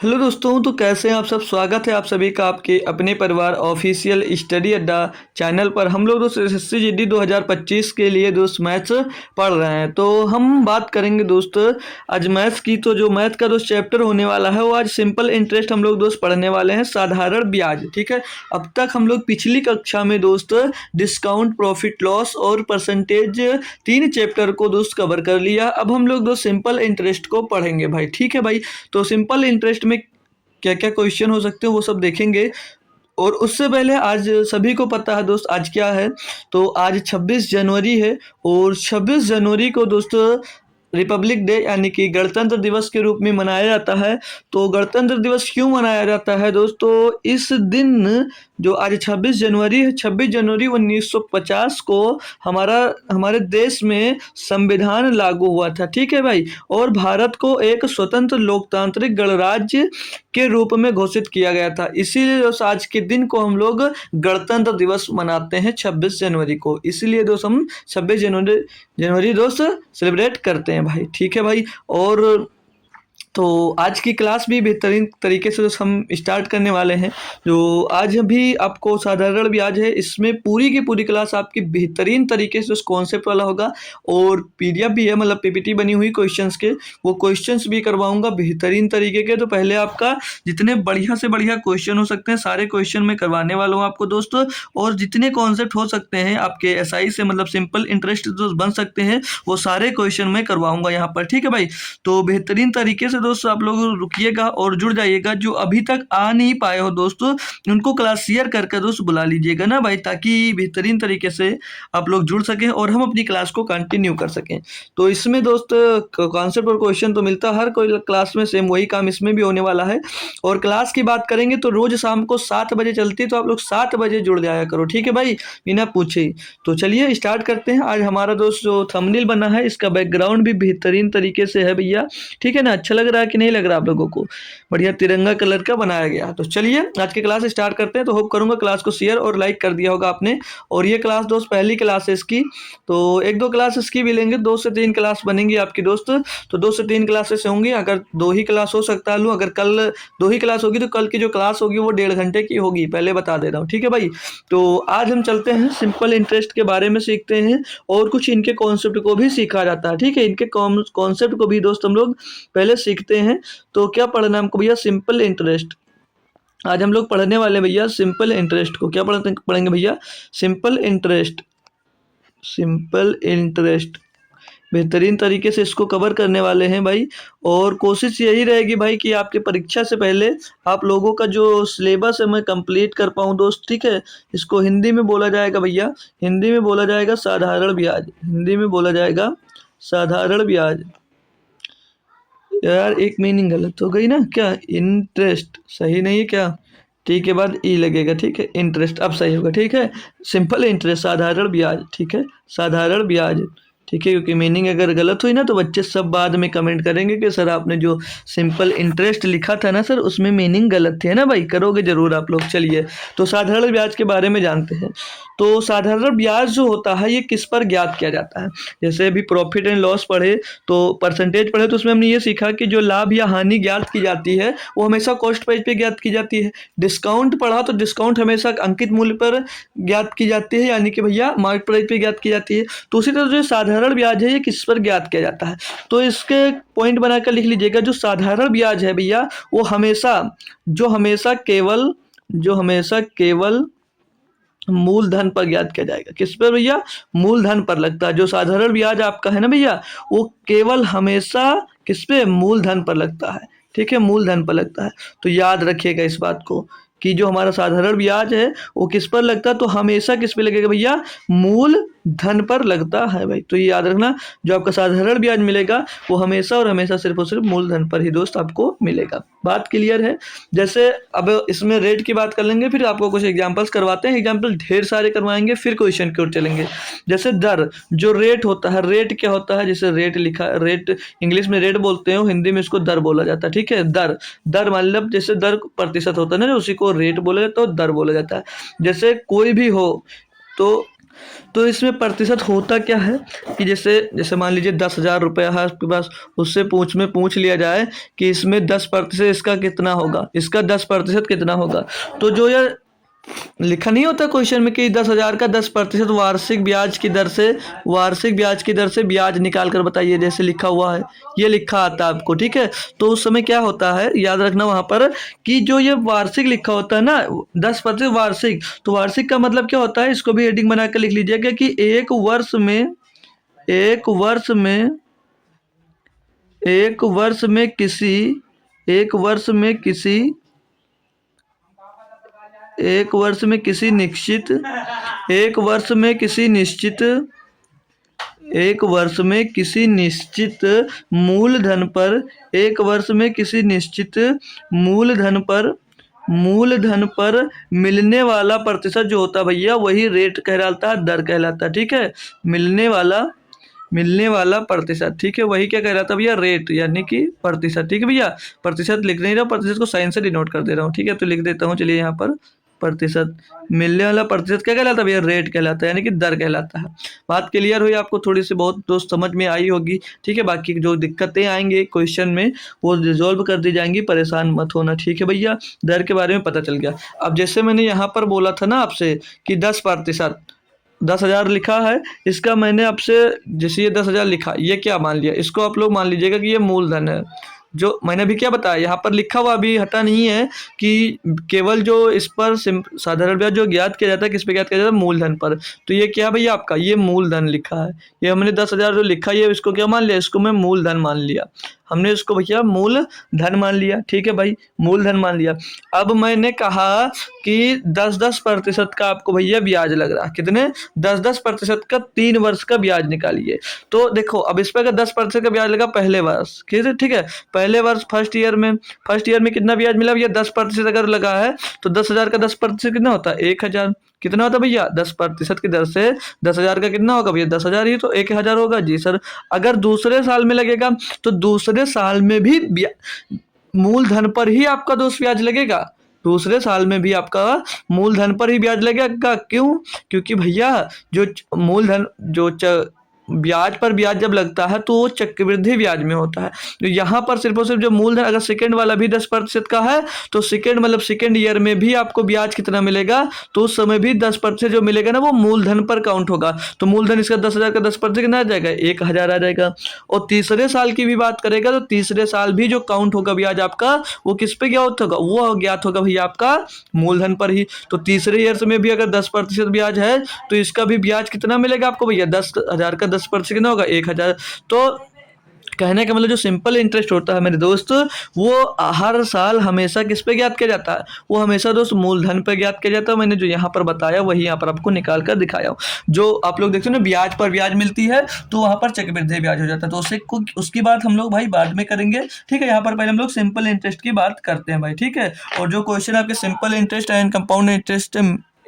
Hello दोस्तों, तो कैसे हैं आप सब। स्वागत है आप सभी का आपके अपने परिवार ऑफिशियल स्टडी अड्डा चैनल पर। हम लोग दोस्त एसएससी जीडी 2025 के लिए दोस्त मैथ्स पढ़ रहे हैं। तो हम बात करेंगे दोस्त आज मैथ्स की। तो जो मैथ का दोस्त चैप्टर होने वाला है वो आज सिंपल इंटरेस्ट हम लोग दोस्त पढ़ने वाले हैं, साधारण ब्याज। ठीक है, अब तक हम लोग पिछली कक्षा में दोस्त डिस्काउंट, प्रॉफिट लॉस और परसेंटेज 3 चैप्टर को दोस्त कवर कर लिया। अब हम लोग दोस्त सिंपल इंटरेस्ट को पढ़ेंगे भाई। ठीक है भाई, तो सिंपल इंटरेस्ट में क्या क्या क्वेश्चन हो सकते हैं वो सब देखेंगे। और उससे पहले आज सभी को पता है दोस्त आज क्या है। तो आज 26 जनवरी है और 26 जनवरी को दोस्तों रिपब्लिक डे यानी कि गणतंत्र दिवस के रूप में मनाया जाता है। तो गणतंत्र दिवस क्यों मनाया जाता है दोस्तों, इस दिन जो आज 26 जनवरी है, 26 जनवरी 1950 को हमारे देश में संविधान लागू हुआ था। ठीक है भाई, और भारत को एक स्वतंत्र लोकतांत्रिक गणराज्य के रूप में घोषित किया गया था। इसीलिए दोस्त आज के दिन को हम लोग गणतंत्र दिवस मनाते हैं 26 जनवरी को। इसीलिए दोस्त हम 26 जनवरी दोस्त सेलिब्रेट करते हैं भाई। ठीक है भाई, और तो आज की क्लास भी बेहतरीन तरीके से हम स्टार्ट करने वाले हैं। जो आज भी आपको साधारण ब्याज है, इसमें पूरी की पूरी क्लास आपकी बेहतरीन तरीके से उस कॉन्सेप्ट वाला होगा। और पीडीएफ भी है, मतलब पीपीटी बनी हुई क्वेश्चंस के, वो क्वेश्चंस भी करवाऊंगा बेहतरीन तरीके के। तो पहले आपका जितने बढ़िया से बढ़िया क्वेश्चन हो सकते हैं सारे क्वेश्चन मैं करवाने वाला हूँ आपको दोस्तों। और जितने कॉन्सेप्ट हो सकते हैं आपके एसआई से, मतलब सिंपल इंटरेस्ट जो बन सकते हैं, वो सारे क्वेश्चन मैं करवाऊंगा यहाँ पर। ठीक है भाई, तो बेहतरीन तरीके से दोस्तों आप लोग रुकिएगा और जुड़ जाइएगा। जो अभी तक आ नहीं पाए हो दोस्तों, उनको क्लास शेयर करके दोस्त बुला लीजिएगा ना भाई, ताकि बेहतरीन तरीके से आप लोग जुड़ सकें और हम अपनी क्लास को कंटिन्यू कर सकें। तो इसमें दोस्त कॉन्सेप्ट और क्वेश्चन तो मिलता है हर कोई क्लास में, सेम वही काम इसमें भी होने वाला है। और क्लास की बात करेंगे तो रोज शाम को 7 बजे चलती है, तो आप लोग 7 बजे जुड़ जाया करो। ठीक है भाई, बिना पूछे। तो चलिए स्टार्ट करते हैं। आज हमारा दोस्त जो थंबनेल बना है, इसका बैकग्राउंड भी बेहतरीन तरीके से है भैया। ठीक है ना, अच्छा लग रहा है कि नहीं लग रहा आप लोगों को। बढ़िया तिरंगा कलर का बनाया गया। तो चलिए आज की क्लास स्टार्ट करते हैं। तो होप करूंगा क्लास को शेयर और लाइक कर दिया होगा आपने। और ये क्लास दोस्त पहली क्लास है इसकी, तो 1-2 क्लास इसकी भी लेंगे, 2 से 3 क्लास बनेंगी आपकी दोस्त। तो 2 से 3 क्लासेस होंगी। अगर 2 ही क्लास हो सकता है, अगर कल 2 ही क्लास होगी तो कल की जो क्लास होगी वो 1.5 घंटे की होगी, पहले बता दे रहा हूँ। ठीक है भाई, तो आज हम चलते हैं सिंपल इंटरेस्ट के बारे में सीखते हैं और कुछ इनके कॉन्सेप्ट को भी सीखा जाता है। ठीक है, इनके कॉन्सेप्ट को भी दोस्त हम लोग पहले सीखते हैं। तो क्या पढ़ना है हमको भैया, सिंपल इंटरेस्ट। आज हम लोग पढ़ने वाले भैया सिंपल इंटरेस्ट को। क्या पढ़ेंगे भैया, सिंपल इंटरेस्ट। सिंपल इंटरेस्ट बेहतरीन तरीके से इसको कवर करने वाले हैं भाई। और कोशिश यही रहेगी भाई कि आपके परीक्षा से पहले आप लोगों का जो सिलेबस है मैं कंप्लीट कर पाऊँ दोस्त। ठीक है, इसको हिंदी में बोला जाएगा भैया, हिंदी में बोला जाएगा साधारण ब्याज। हिंदी में बोला जाएगा साधारण ब्याज। यार एक मीनिंग गलत हो गई ना क्या, इंटरेस्ट सही नहीं है क्या, टी के बाद ई लगेगा। ठीक है, इंटरेस्ट अब सही होगा। ठीक है, सिंपल इंटरेस्ट साधारण ब्याज। ठीक है, साधारण ब्याज। ठीक है, क्योंकि मीनिंग अगर गलत हुई ना तो बच्चे सब बाद में कमेंट करेंगे कि सर आपने जो सिंपल इंटरेस्ट लिखा था ना सर, उसमें मीनिंग गलत थी, है ना भाई। करोगे जरूर आप लोग। चलिए तो साधारण ब्याज के बारे में जानते हैं। तो साधारण ब्याज जो होता है ये किस पर ज्ञात किया जाता है। जैसे अभी प्रॉफिट एंड लॉस पढ़े तो परसेंटेज पढ़े, तो उसमें हमने ये सीखा कि जो लाभ या हानि ज्ञात की जाती है वो हमेशा कॉस्ट प्राइस पे ज्ञात की जाती है। डिस्काउंट पढ़ा तो डिस्काउंट हमेशा अंकित मूल्य पर ज्ञात की जाती है, यानी कि भैया मार्केट प्राइस पे ज्ञात की जाती है। तो उसी तरह जो साधारण ब्याज है ये किस पर ज्ञात किया जाता है, तो इसके पॉइंट बनाकर लिख लीजिएगा। जो साधारण ब्याज है भैया वो हमेशा केवल मूलधन पर ज्ञात किया जाएगा। किस पर भैया, मूलधन पर लगता है। जो साधारण ब्याज आपका है ना भैया, वो केवल हमेशा किस पे, मूलधन पर लगता है। ठीक है, मूलधन पर लगता है। तो याद रखिएगा इस बात को कि जो हमारा साधारण ब्याज है वो किस पर लगता है, तो हमेशा किस पे लगेगा भैया, मूलधन पर लगता है भाई। तो ये याद रखना, जो आपका साधारण ब्याज मिलेगा वो हमेशा और हमेशा सिर्फ और सिर्फ मूलधन पर ही दोस्त आपको मिलेगा। बात क्लियर है। जैसे अब इसमें रेट की बात कर लेंगे, फिर आपको कुछ एग्जांपल्स करवाते हैं। एग्जांपल ढेर सारे करवाएंगे, फिर क्वेश्चन की ओर चलेंगे। जैसे दर, जो रेट होता है, रेट क्या होता है, जैसे रेट लिखा, रेट इंग्लिश में रेट बोलते हैं, हिंदी में इसको दर बोला जाता है। ठीक है, दर मतलब जैसे दर प्रतिशत होता है ना, उसी को रेट बोला जाता है और दर बोला जाता है। जैसे कोई भी हो तो तो इसमें प्रतिशत होता क्या है कि जैसे जैसे मान लीजिए 10,000 रुपया है आपके पास, उससे पूछ लिया जाए कि इसमें 10% इसका कितना होगा, इसका 10% कितना होगा। तो जो ये लिखा नहीं होता क्वेश्चन में कि 10,000 का 10% वार्षिक ब्याज की दर से ब्याज निकाल कर बताइए, जैसे लिखा हुआ है, ये लिखा आता है आपको, ठीक है। तो उस समय क्या होता है, याद रखना वहां पर कि जो ये वार्षिक लिखा होता है ना, 10% वार्षिक, तो वार्षिक का मतलब क्या होता है, इसको भी हेडिंग बना कर लिख लीजिएगा कि एक वर्ष में एक वर्ष में किसी एक वर्ष में किसी एक वर्ष में किसी निश्चित एक वर्ष में किसी निश्चित एक वर्ष में किसी निश्चित मूलधन पर एक वर्ष में किसी निश्चित मूलधन पर मिलने वाला प्रतिशत जो होता है भैया, वही रेट कहलाता है, दर कहलाता है, ठीक है। मिलने वाला प्रतिशत, ठीक है, वही क्या कहलाता है भैया, रेट यानी कि प्रतिशत, ठीक है भैया। प्रतिशत लिख नहीं रहा, प्रतिशत को साइन से डिनोट कर दे रहा हूँ, ठीक है। तो लिख देता हूँ, चलिए यहाँ पर प्रतिशत, मिलने वाला प्रतिशत क्या कहलाता है भैया, रेट कहलाता है, यानी कि दर कहलाता है। बात क्लियर हुई आपको, थोड़ी सी बहुत दोस्त समझ में आई होगी, ठीक है। बाकी जो दिक्कतें आएंगी क्वेश्चन में वो रिजॉल्व कर दी जाएंगी, परेशान मत होना, ठीक है भैया। दर के बारे में पता चल गया। अब जैसे मैंने यहाँ पर बोला था ना आपसे कि 10%, 10,000 लिखा है, इसका मैंने आपसे जैसे ये 10,000 लिखा, ये क्या मान लिया, इसको आप लोग मान लीजिएगा कि ये मूलधन है। जो मैंने अभी क्या बताया, यहाँ पर लिखा हुआ अभी हटा नहीं है कि केवल जो इस पर साधारण ब्याज जो ज्ञात किया जाता है, किस पे ज्ञात किया जाता है, मूलधन पर। तो ये क्या भैया आपका, ये मूलधन लिखा है, ये हमने 10,000 जो लिखा है, ये इसको क्या मान लिया, इसको मैं मूलधन मान लिया, हमने इसको भैया मूलधन मान लिया, ठीक है भाई, मूलधन मान लिया। अब मैंने कहा कि 10-10% का आपको भैया ब्याज लग रहा है, कितने, 10-10% का 3 वर्ष का ब्याज निकालिए। तो देखो अब इस पर अगर 10% का ब्याज लगा पहले वर्ष, ठीक है, पहले वर्ष फर्स्ट ईयर में कितना ब्याज मिला भैया, 10% अगर लगा है तो 10,000 का 10% कितना होता है, 1,000, कितना होता है भैया, 10% की दर से 10,000 का कितना होगा भैया, 10,000 ही तो 1,000 होगा जी सर। अगर दूसरे साल में लगेगा तो दूसरे साल में भी मूलधन पर ही आपका दोस्त ब्याज लगेगा, दूसरे साल में भी आपका मूलधन पर ही ब्याज लगेगा। क्यों, क्योंकि भैया जो मूलधन जो ब्याज पर ब्याज जब लगता है तो वो चक्रवृद्धि ब्याज में होता है। तो यहाँ पर सिर्फ और सिर्फ जो मूलधन, अगर सेकंड वाला भी 10% का है तो सेकंड मतलब सेकंड ईयर में भी आपको ब्याज कितना मिलेगा, तो उस समय भी 10% जो मिलेगा ना वो मूलधन पर काउंट होगा। तो मूलधन इसका 10,000 का 10% कितना आ जाएगा, 1,000 आ जाएगा। और तीसरे साल की भी बात करेगा तो तीसरे साल भी जो काउंट होगा ब्याज आपका, वो किस पे ज्ञात होगा, वो ज्ञात होगा भैया आपका मूलधन पर ही। तो तीसरे ईयर में भी अगर 10% ब्याज है तो इसका भी ब्याज कितना मिलेगा आपको भैया, 10,000 का 10% कितना होगा, 1,000। तो कहने का मतलब जो सिंपल इंटरेस्ट होता है मेरे दोस्त, वो हर साल हमेशा किस पे ज्ञात किया जाता है, वो हमेशा दोस्त मूलधन पे ज्ञात किया जाता है। मैंने जो यहाँ पर बताया वही यहाँ पर आपको निकाल कर दिखाया हूँ। जो आप लोग देखते हो ना ब्याज पर ब्याज मिलती है तो वहाँ पर चक्रवृद्धि ब्याज हो जाता है, तो उसकी बात हम लोग भाई बाद में करेंगे, ठीक है। यहाँ पर पहले हम लोग सिंपल इंटरेस्ट की बात करते हैं भाई, ठीक है। और जो क्वेश्चन आपके simple interest and compound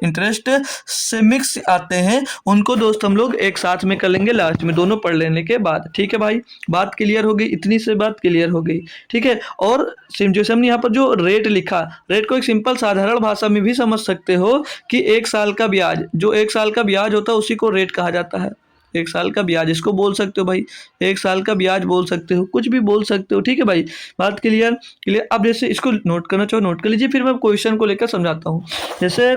interest से मिक्स आते हैं उनको दोस्त हम लोग एक साथ में कर लेंगे लास्ट में, दोनों पढ़ लेने के बाद, ठीक है भाई। बात क्लियर हो गई, इतनी से बात क्लियर हो गई, ठीक है। और जैसे हमने यहाँ पर जो रेट लिखा, रेट को एक सिंपल साधारण भाषा में भी समझ सकते हो कि 1 साल का ब्याज, जो 1 साल का ब्याज होता है उसी को रेट कहा जाता है। 1 साल का ब्याज इसको बोल सकते हो भाई, 1 साल का ब्याज बोल सकते हो, कुछ भी बोल सकते हो, ठीक है भाई। बात क्लियर। अब जैसे इसको नोट करना चाहो नोट कर लीजिए, फिर मैं क्वेश्चन को लेकर समझाता हूँ। जैसे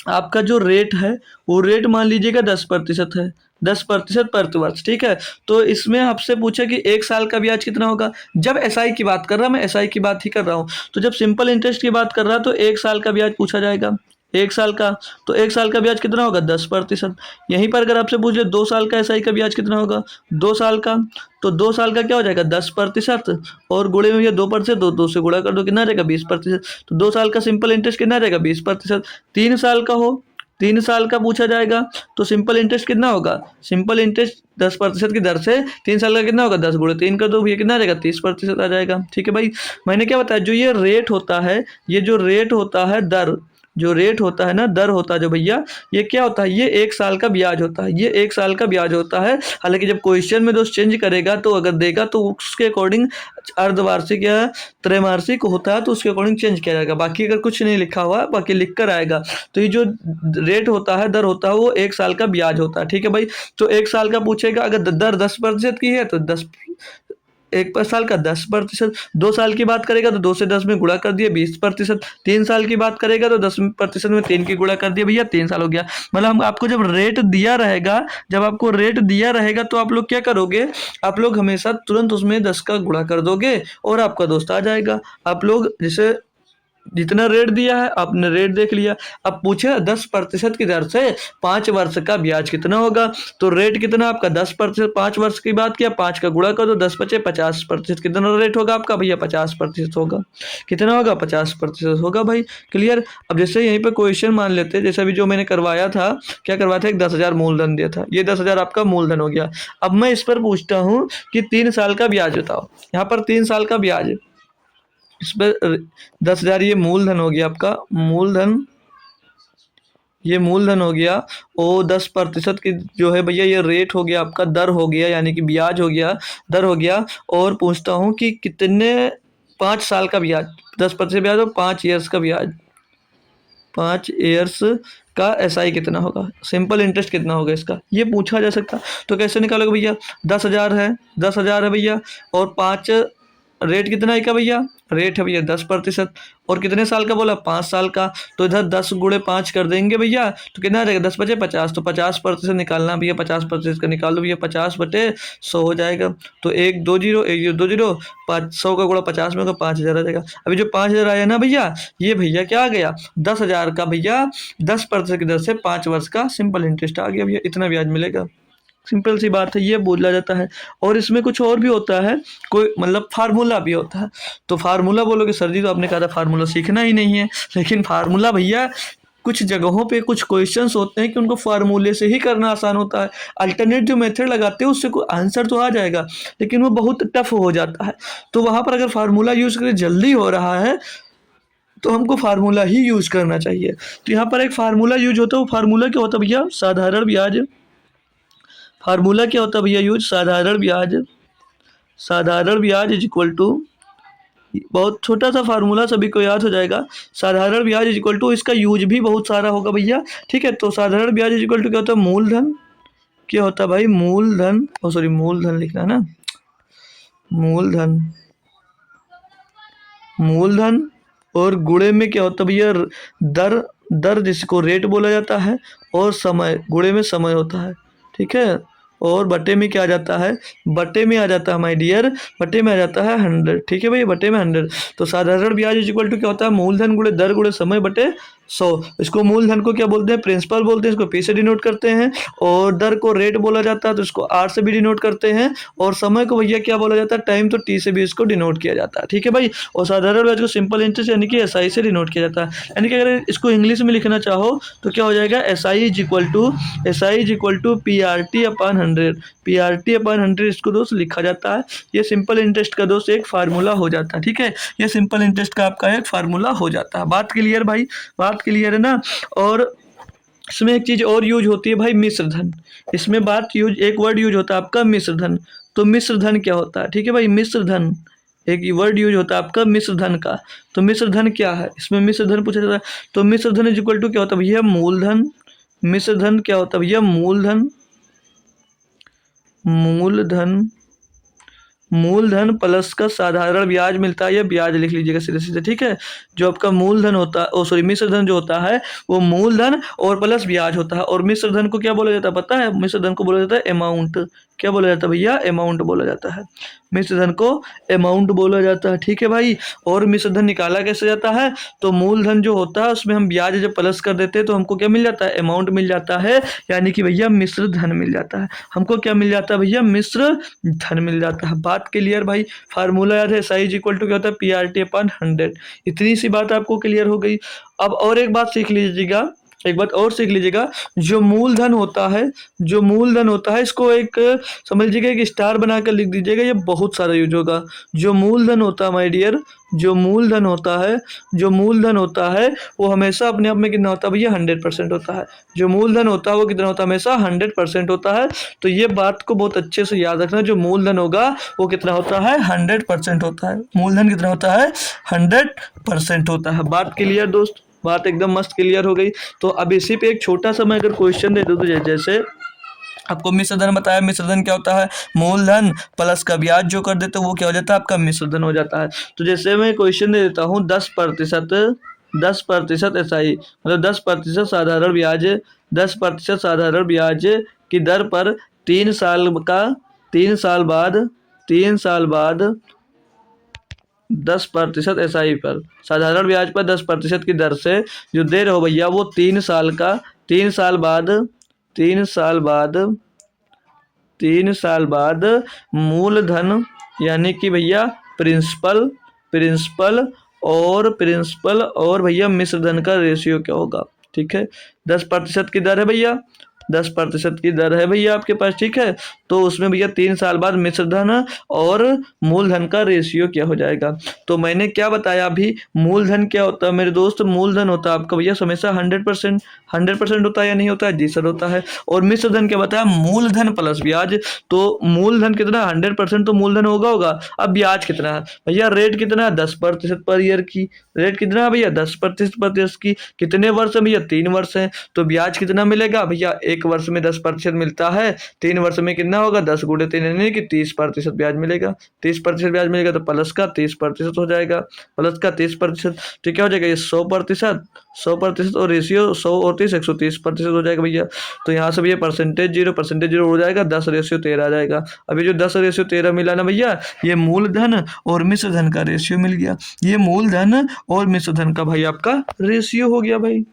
आपका जो रेट है वो रेट मान लीजिएगा 10% है, 10% प्रति वर्ष, ठीक है। तो इसमें आपसे पूछे कि 1 साल का ब्याज कितना होगा। जब एसआई की बात कर रहा, मैं एसआई की बात ही कर रहा हूँ, तो जब सिंपल इंटरेस्ट की बात कर रहा तो 1 साल का ब्याज पूछा जाएगा, 1 साल का, तो 1 साल का ब्याज कितना होगा, 10%। यहीं पर अगर आपसे पूछ ले 2 साल का एसआई का ब्याज कितना होगा, 2 साल का, तो 2 साल का क्या हो जाएगा, 10%, और गुणे में ये 2%, 2 से गुणा कर दो, कितना रहेगा, 20%। तो 2 साल का सिंपल इंटरेस्ट कितना रहेगा, 20%। 3 साल का हो, 3 साल का पूछा जाएगा तो सिंपल इंटरेस्ट कितना होगा, सिंपल इंटरेस्ट 10% की दर से 3 साल का कितना होगा, 10 गुणे 3 कर दो, ये कितना रहेगा, 30% आ जाएगा, ठीक है भाई। मैंने क्या बताया, जो ये रेट होता है, ये जो रेट होता है दर, जो रेट होता है ना, दर होता है जो भैया, ये क्या होता है, ये 1 साल का ब्याज होता है, ये 1 साल का ब्याज होता है। हालांकि जब क्वेश्चन में दोस्त चेंज करेगा तो अगर देगा तो उसके अकॉर्डिंग अर्धवार्षिक या त्रैमासिक होता है तो उसके अकॉर्डिंग चेंज किया जाएगा। बाकी अगर कुछ नहीं लिखा हुआ, बाकी लिख कर आएगा तो ये जो रेट होता है, दर होता है, वो 1 साल का ब्याज होता है। ठीक है भाई, तो 1 साल का पूछेगा, अगर दर 10% की है तो 10, एक पर साल का 10%, 2 साल की बात करेगा तो 2 से 10 में गुणा कर दिया 20%, 3 साल की बात करेगा तो 10% में 3 की गुणा कर दिया भैया 3 साल हो गया। मतलब हम आपको जब रेट दिया रहेगा, जब आपको रेट दिया रहेगा तो आप लोग क्या करोगे, आप लोग हमेशा तुरंत उसमें 10 का गुणा कर दोगे और आपका दोस्त आ जाएगा। आप लोग जैसे जितना रेट दिया है आपने रेट देख लिया, अब पूछे 10% की दर से 5 वर्ष का ब्याज कितना होगा, तो रेट कितना आपका 10%, 5 वर्ष की बात किया, 5 का गुणा कर दो, 10 बचे 50%, कितना रेट होगा आपका भैया 50% होगा। कितना होगा 50% होगा भाई। क्लियर। अब जैसे यहीं पे क्वेश्चन मान लेते हैं, जैसे अभी जो मैंने करवाया था, क्या करवाया था, एक 10,000 मूलधन दिया था, ये 10,000 आपका मूलधन हो गया। अब मैं इस पर पूछता हूँ कि 3 साल का ब्याज बताओ, यहाँ पर 3 साल का ब्याज, इस पर 10,000 ये मूलधन हो गया आपका, मूलधन, ये मूलधन हो गया, और 10% की जो है भैया ये रेट हो गया आपका, दर हो गया, यानी कि ब्याज हो गया, दर हो गया। और पूछता हूँ कि कितने, 5 साल का ब्याज, 10% ब्याज और 5 ईयर्स का ब्याज, 5 ईयर्स का एसआई कितना होगा, सिंपल इंटरेस्ट कितना होगा इसका, ये पूछा जा सकता। तो कैसे निकालोगे भैया, 10,000 है, 10,000 है भैया, और 5, रेट कितना है का भैया, रेट है भैया 10%, और कितने साल का बोला, 5 साल का, तो इधर 10 गुणे 5 कर देंगे भैया तो कितना आ जाएगा, 10 बचे 50, तो 50% निकालना भैया, 50% का निकाल लो भैया, 50/100 हो जाएगा। तो 1 2 0 1 0 2 0, 500 का गुणा 50 में होगा, 5,000 आ जाएगा। अभी जो 5,000 आया ना भैया, ये भैया क्या आ गया, 10,000 का भैया 10% की दर से 5 वर्ष का सिंपल इंटरेस्ट आ गया भैया, इतना ब्याज मिलेगा। सिंपल सी बात है, ये बोला जाता है। और इसमें कुछ और भी होता है, कोई मतलब फार्मूला भी होता है। तो फार्मूला बोलोगे सर जी, तो आपने कहा था फार्मूला सीखना ही नहीं है, लेकिन फार्मूला भैया कुछ जगहों पे कुछ क्वेश्चंस होते हैं कि उनको फार्मूले से ही करना आसान होता है। अल्टरनेट जो मेथड लगाते हैं उससे कोई आंसर तो आ जाएगा, लेकिन वो बहुत टफ हो जाता है। तो वहाँ पर अगर फार्मूला यूज़ करके जल्दी हो रहा है तो हमको फार्मूला ही यूज़ करना चाहिए। तो यहाँ पर एक फार्मूला यूज होता है, वो फार्मूला क्या होता है भैया, साधारण ब्याज। फार्मूला क्या होता है भैया यूज, साधारण ब्याज, साधारण ब्याज इज इक्वल टू, बहुत छोटा सा फार्मूला सभी को याद हो जाएगा, साधारण ब्याज इज इक्वल टू, इसका यूज भी बहुत सारा होगा भैया। ठीक है, तो साधारण ब्याज इज इक्वल टू क्या होता है, मूलधन, क्या होता है भाई, मूलधन, ओ सॉरी मूलधन लिखना है ना, मूलधन, मूलधन, और गुणे में क्या होता है भैया, दर, दर जिसको रेट बोला जाता है, और समय, गुणे में समय होता है। ठीक है, और बटे में क्या आ जाता है, बटे में आ जाता है माय डियर, बटे में आ जाता है 100। ठीक है भैया, बटे में 100। तो साधारण ब्याज इज इक्वल टू क्या होता है, मूलधन गुणे दर गुणे समय बटे 100। इसको मूलधन को क्या बोलते हैं, प्रिंसिपल बोलते हैं, इसको पी से डिनोट करते हैं, और दर को रेट बोला जाता है तो इसको आर से भी डिनोट करते हैं, और समय को भैया क्या बोला जाता है, टाइम, तो टी से भी इसको डिनोट किया जाता है। ठीक है भाई, और साधारण ब्याज को सिंपल इंटरेस्ट यानी कि एसआई से डिनोट किया जाता है। यानी कि अगर इसको इंग्लिश में लिखना चाहो तो क्या हो जाएगा, SI is equal to, SI is equal to PRT upon 100, PRT upon 100 इसको दोस्त लिखा जाता है। ये सिंपल इंटरेस्ट का दोस्त एक फार्मूला हो जाता है। ठीक है, ये सिंपल इंटरेस्ट का आपका एक फार्मूला हो जाता है। बात क्लियर भाई, बात क्लियर है ना। और इसमें एक चीज़ और यूज होती है भाई, मिश्र धन। इसमें बात यूज, एक वर्ड यूज होता है आपका मिश्र धन। तो मिश्र धन क्या होता है, ठीक है भाई, मिश्र धन एक वर्ड यूज होता है आपका मिश्र धन का। तो मिश्र धन क्या है, इसमें मिश्र धन पूछा जाता है। तो मिश्र धन इज इक्वल टू क्या होता है भैया, मूलधन, मिश्र धन क्या होता है भैया, मूलधन, मूलधन, मूलधन प्लस का साधारण ब्याज मिलता है, या ब्याज लिख लीजिएगा सीधे सीधे। ठीक है, जो आपका मूलधन होता है, ओ सॉरी मिश्र धन जो होता है वो मूलधन और प्लस ब्याज होता है। और मिश्र धन को क्या बोला जाता है पता है, मिश्र धन को बोला जाता है अमाउंट। क्या बोला जाता है भैया, अमाउंट बोला जाता है। मिश्र धन को अमाउंट बोला जाता है। ठीक है भाई, और मिश्र धन निकाला कैसे जाता है, तो मूलधन जो होता है उसमें हम ब्याज जब प्लस कर देते हैं तो हमको क्या मिल जाता है, अमाउंट मिल जाता है, यानी कि भैया मिश्र धन मिल जाता है। हमको क्या मिल जाता है भैया, मिश्र धन मिल जाता है। बात क्लियर भाई, फार्मूला याद है, साइज इक्वल टू क्या होता है, पीआरटी अपॉन 100। इतनी सी बात आपको क्लियर हो गई। अब और एक बात सीख लीजिएगा, एक बात और सीख लीजिएगा, जो मूलधन होता है, जो मूलधन होता है इसको एक समझ लीजिएगा एक स्टार बनाकर लिख दीजिएगा, ये बहुत सारा यूज होगा। जो मूलधन होता है माय डियर, जो मूलधन होता है, जो मूलधन होता है वो हमेशा अपने आप में कितना होता है भैया 100% होता है। जो मूलधन होता है वो कितना होता है हमेशा 100% होता है। तो ये बात को बहुत अच्छे से याद रखना, जो मूलधन होगा वो कितना होता है 100% होता है। मूलधन कितना होता है 100% होता है। बात क्लियर दोस्त, बात एकदम मस्त क्लियर हो गई। तो अब इसी पे एक छोटा सा मैं अगर क्वेश्चन दे दूँ तो जैसे आपको मिश्रधन बताया, मिश्रधन क्या होता है, मूलधन प्लस का ब्याज जो कर देते हो वो क्या हो जाता है आपका मिश्रधन हो जाता है। तो जैसे मैं क्वेश्चन दे देता हूँ 10%, 10% एसआई मतलब 10% साधारण ब्याज, 10% साधारण ब्याज की दर पर 3 साल का, 3 साल बाद, 3 साल बाद 10% एसआई पर, साधारण ब्याज पर 10% की दर से जो दे रहे हो भैया वो 3 साल का, 3 साल बाद, 3 साल बाद, 3 साल बाद मूलधन यानी कि भैया प्रिंसिपल, प्रिंसिपल प्रिंसिपल और भैया मिश्रधन का रेशियो क्या होगा। ठीक है, 10% की दर है भैया, 10% की दर है भैया आपके पास। ठीक है, तो उसमें भैया 3 साल बाद मिश्रधन और मूलधन का रेशियो क्या हो जाएगा। तो मैंने क्या बताया अभी, मूलधन क्या होता है मेरे दोस्त, मूलधन होता है आपका भैया हमेशा 100%, 100% होता है या नहीं होता है, जी सर होता है। और मिश्रधन क्या बताया, मूलधन प्लस ब्याज। तो मूलधन कितना 100% तो मूलधन होगा। अब ब्याज कितना है भैया, रेट कितना है 10% पर ईयर की, रेट कितना है भैया 10% पर ईयर की। कितने वर्ष है भैया 3 वर्ष है। तो ब्याज कितना मिलेगा भैया, 1 वर्ष में 10% मिलता है, 3 वर्ष में कितना होगा 10 गुणे 3 यानी कि 30% ब्याज मिलेगा। 30% ब्याज मिलेगा तो प्लस का 30% हो जाएगा, प्लस का 30%। तो क्या हो जाएगा ये 100%, 100% और रेशियो 100 और 30 130% हो जाएगा भैया। तो यहाँ से भैया परसेंटेज जीरो हो जाएगा, 10:13 आ जाएगा। अभी जो 10:13 मिला ना भैया, ये मूलधन और मिश्रधन का रेशियो मिल गया। ये मूलधन और मिश्रधन का भाई आपका रेशियो हो गया भाई।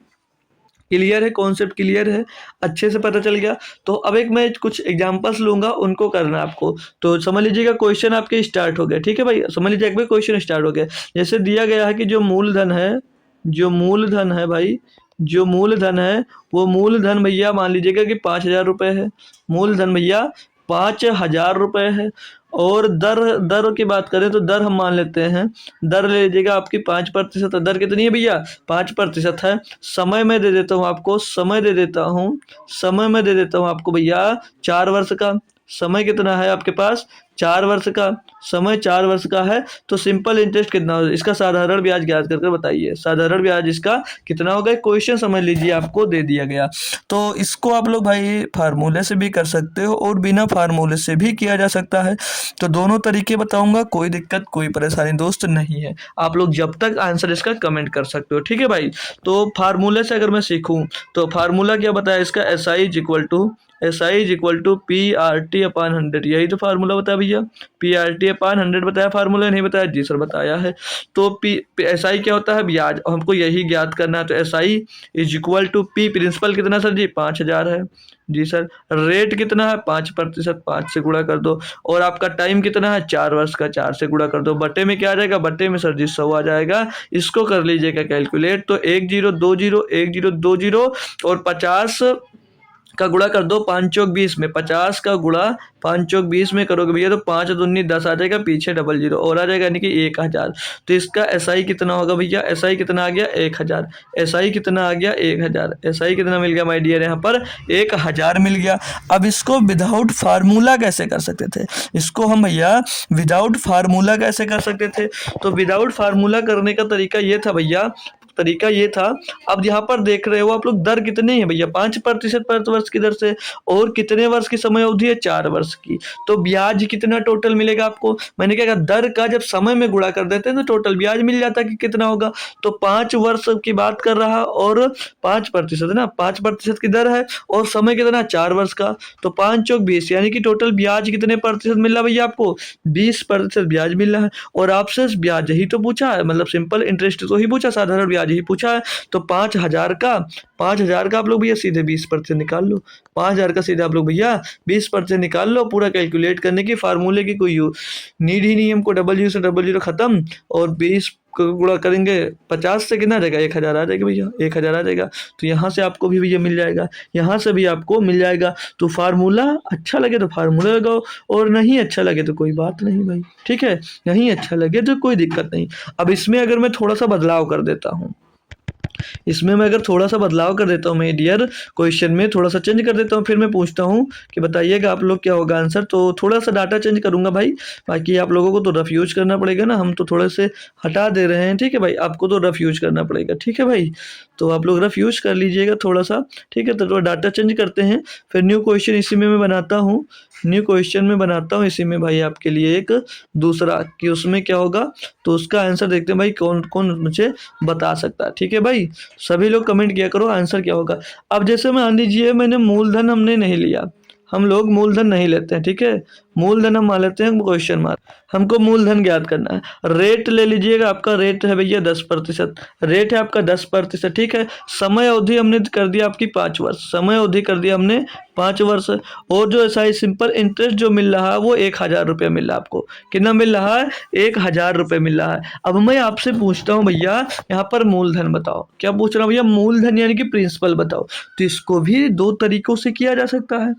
क्लियर है, कॉन्सेप्ट क्लियर है, अच्छे से पता चल गया। तो अब एक मैं कुछ एग्जांपल्स लूंगा, उनको करना आपको। तो समझ लीजिएगा क्वेश्चन आपके स्टार्ट हो गए। ठीक है भाई, समझ लीजिए एक बार क्वेश्चन स्टार्ट हो गया। जैसे दिया गया है कि जो मूलधन है, जो मूलधन है भाई, जो मूलधन है वो मूलधन भैया मान लीजिएगा कि 5,000 रुपये है। मूलधन भैया 5,000 रुपये है। और दर, दर की बात करें तो दर हम मान लेते हैं, दर ले लीजिएगा आपकी 5%। दर कितनी है भैया 5% है। समय में दे देता हूँ आपको, समय दे देता हूँ, समय में दे देता हूँ आपको भैया 4 वर्ष का। समय कितना है आपके पास 4 वर्ष का, समय 4 वर्ष का है। तो सिंपल इंटरेस्ट कितना होगा, इसका साधारण ब्याज ज्ञात करके बताइए। साधारण ब्याज इसका कितना होगा, क्वेश्चन समझ लीजिए आपको दे दिया गया। तो इसको आप लोग भाई फार्मूले से भी कर सकते हो और बिना फार्मूले से भी किया जा सकता है। तो दोनों तरीके बताऊंगा, कोई दिक्कत कोई परेशानी दोस्त नहीं है। आप लोग जब तक आंसर इसका कमेंट कर सकते हो। ठीक है भाई, तो फार्मूले से अगर मैं सीखूं तो फार्मूला क्या बताया इसका, SI PRT/100। यही तो फार्मूला बताया भैया, PRT/100 बताया फार्मूला, नहीं बताया, जी सर बताया है। तो SI क्या होता है ब्याज, हमको यही ज्ञात करना है। तो SI P, प्रिंसिपल कितना सर जी 5,000 है, जी सर। रेट कितना है 5%, 5 से गुणा कर दो। और आपका टाइम कितना है 4 वर्ष का, 4 से गुणा कर दो। बटे में क्या आ जाएगा, बटे में सर जी 100 आ जाएगा। इसको कर लीजिएगा कैलकुलेट। तो 1 0 2 0 1 0 2 0 और 50 का गुणा कर दो 5 चौक 20 में, 50 का गुणा 5 चौक 20 में करोगे भैया तो 5 दूनी 10 आ जाएगा, पीछे डबल जीरो और आ जाएगा यानी कि 1,000। तो इसका SI कितना होगा भैया, SI कितना आ गया 1,000, SI कितना आ गया 1,000, SI कितना मिल गया माय डियर, यहाँ पर 1,000 मिल गया। अब इसको विदाउट फार्मूला कैसे कर सकते थे, इसको हम भैया विदाउट फार्मूला कैसे कर सकते थे। तो विदाउट फार्मूला करने का तरीका ये था भैया, तरीका ये था। अब यहाँ पर देख रहे हो आप लोग दर कितनी है भैया 5% प्रति वर्ष की दर से, और कितने वर्ष की समय अवधि है 4 वर्ष की। तो ब्याज कितना टोटल मिलेगा आपको, मैंने क्या कहा दर का जब समय में गुणा कर देते हैं तो टोटल ब्याज मिल जाता कि कितना होगा। तो 5 वर्ष की बात कर रहा और 5% है ना, 5% की दर है और समय कितना 4 वर्ष का। तो 5 चौक 20 यानी कि टोटल ब्याज कितने प्रतिशत मिल रहा भैया आपको 20% ब्याज मिल रहा है। और आपसे ब्याज ही तो पूछा है, मतलब सिंपल इंटरेस्ट तो ही पूछा, साधारण ब्याज ही पूछा है। तो 5,000 का आप लोग भैया सीधे 20% निकाल लो, 5,000 का सीधे आप लोग भैया 20% निकाल लो। पूरा कैलकुलेट करने की फार्मूले की कोई नीड ही नहीं, हमको डबल जीरो से डबल जीरो खत्म और 20 गुणा करेंगे 50 से, कितना आ जाएगा 1000 आ जाएगा भैया, 1000 आ जाएगा। तो यहाँ से आपको भी भैया मिल जाएगा, यहाँ से भी आपको मिल जाएगा। तो फार्मूला अच्छा लगे तो फार्मूला लगाओ, और नहीं अच्छा लगे तो कोई बात नहीं भाई, ठीक है, नहीं अच्छा लगे तो कोई दिक्कत नहीं। अब इसमें अगर मैं थोड़ा सा बदलाव कर देता हूँ, इसमें मैं अगर थोड़ा सा बदलाव कर देता हूँ, मैं डियर क्वेश्चन में थोड़ा सा चेंज कर देता हूँ, फिर मैं पूछता हूँ कि बताइएगा आप लोग क्या होगा आंसर। तो थोड़ा सा डाटा चेंज करूँगा भाई, बाकी आप लोगों को तो रफ यूज करना पड़ेगा ना, हम तो थोड़े से हटा दे रहे हैं, ठीक है भाई, आपको तो रफ यूज करना पड़ेगा, ठीक है भाई। तो आप लोग रफ यूज कर लीजिएगा थोड़ा सा, ठीक है। तो डाटा चेंज करते हैं, फिर न्यू क्वेश्चन इसी में मैं बनाता हूँ, न्यू क्वेश्चन में बनाता हूँ इसी में भाई आपके लिए एक दूसरा, कि उसमें क्या होगा। तो उसका आंसर देखते हैं भाई, कौन कौन मुझे बता सकता है, ठीक है भाई। सभी लोग कमेंट किया करो आंसर क्या होगा। अब जैसे मान लीजिए मैंने मूलधन हमने नहीं लिया, हम लोग मूलधन नहीं लेते हैं, ठीक है, मूलधन हम मान लेते हैं क्वेश्चन मार्क। हमको मूलधन ज्ञात करना है। रेट ले लीजिएगा, आपका रेट है भैया 10%, रेट है आपका 10%, ठीक है। समय अवधि हमने कर दिया आपकी 5 वर्ष, समय अवधि कर दिया हमने 5 वर्ष। और जो ऐसा ही सिंपल इंटरेस्ट जो मिल रहा है वो 1000 रुपये मिल रहा है आपको। कितना मिल रहा है? 1000 रुपये मिल रहा है। अब मैं आपसे पूछता हूँ भैया, यहाँ पर मूलधन बताओ। क्या पूछ रहा हूँ भैया? मूलधन यानी कि प्रिंसिपल बताओ। तो इसको भी 2 तरीकों से किया जा सकता है,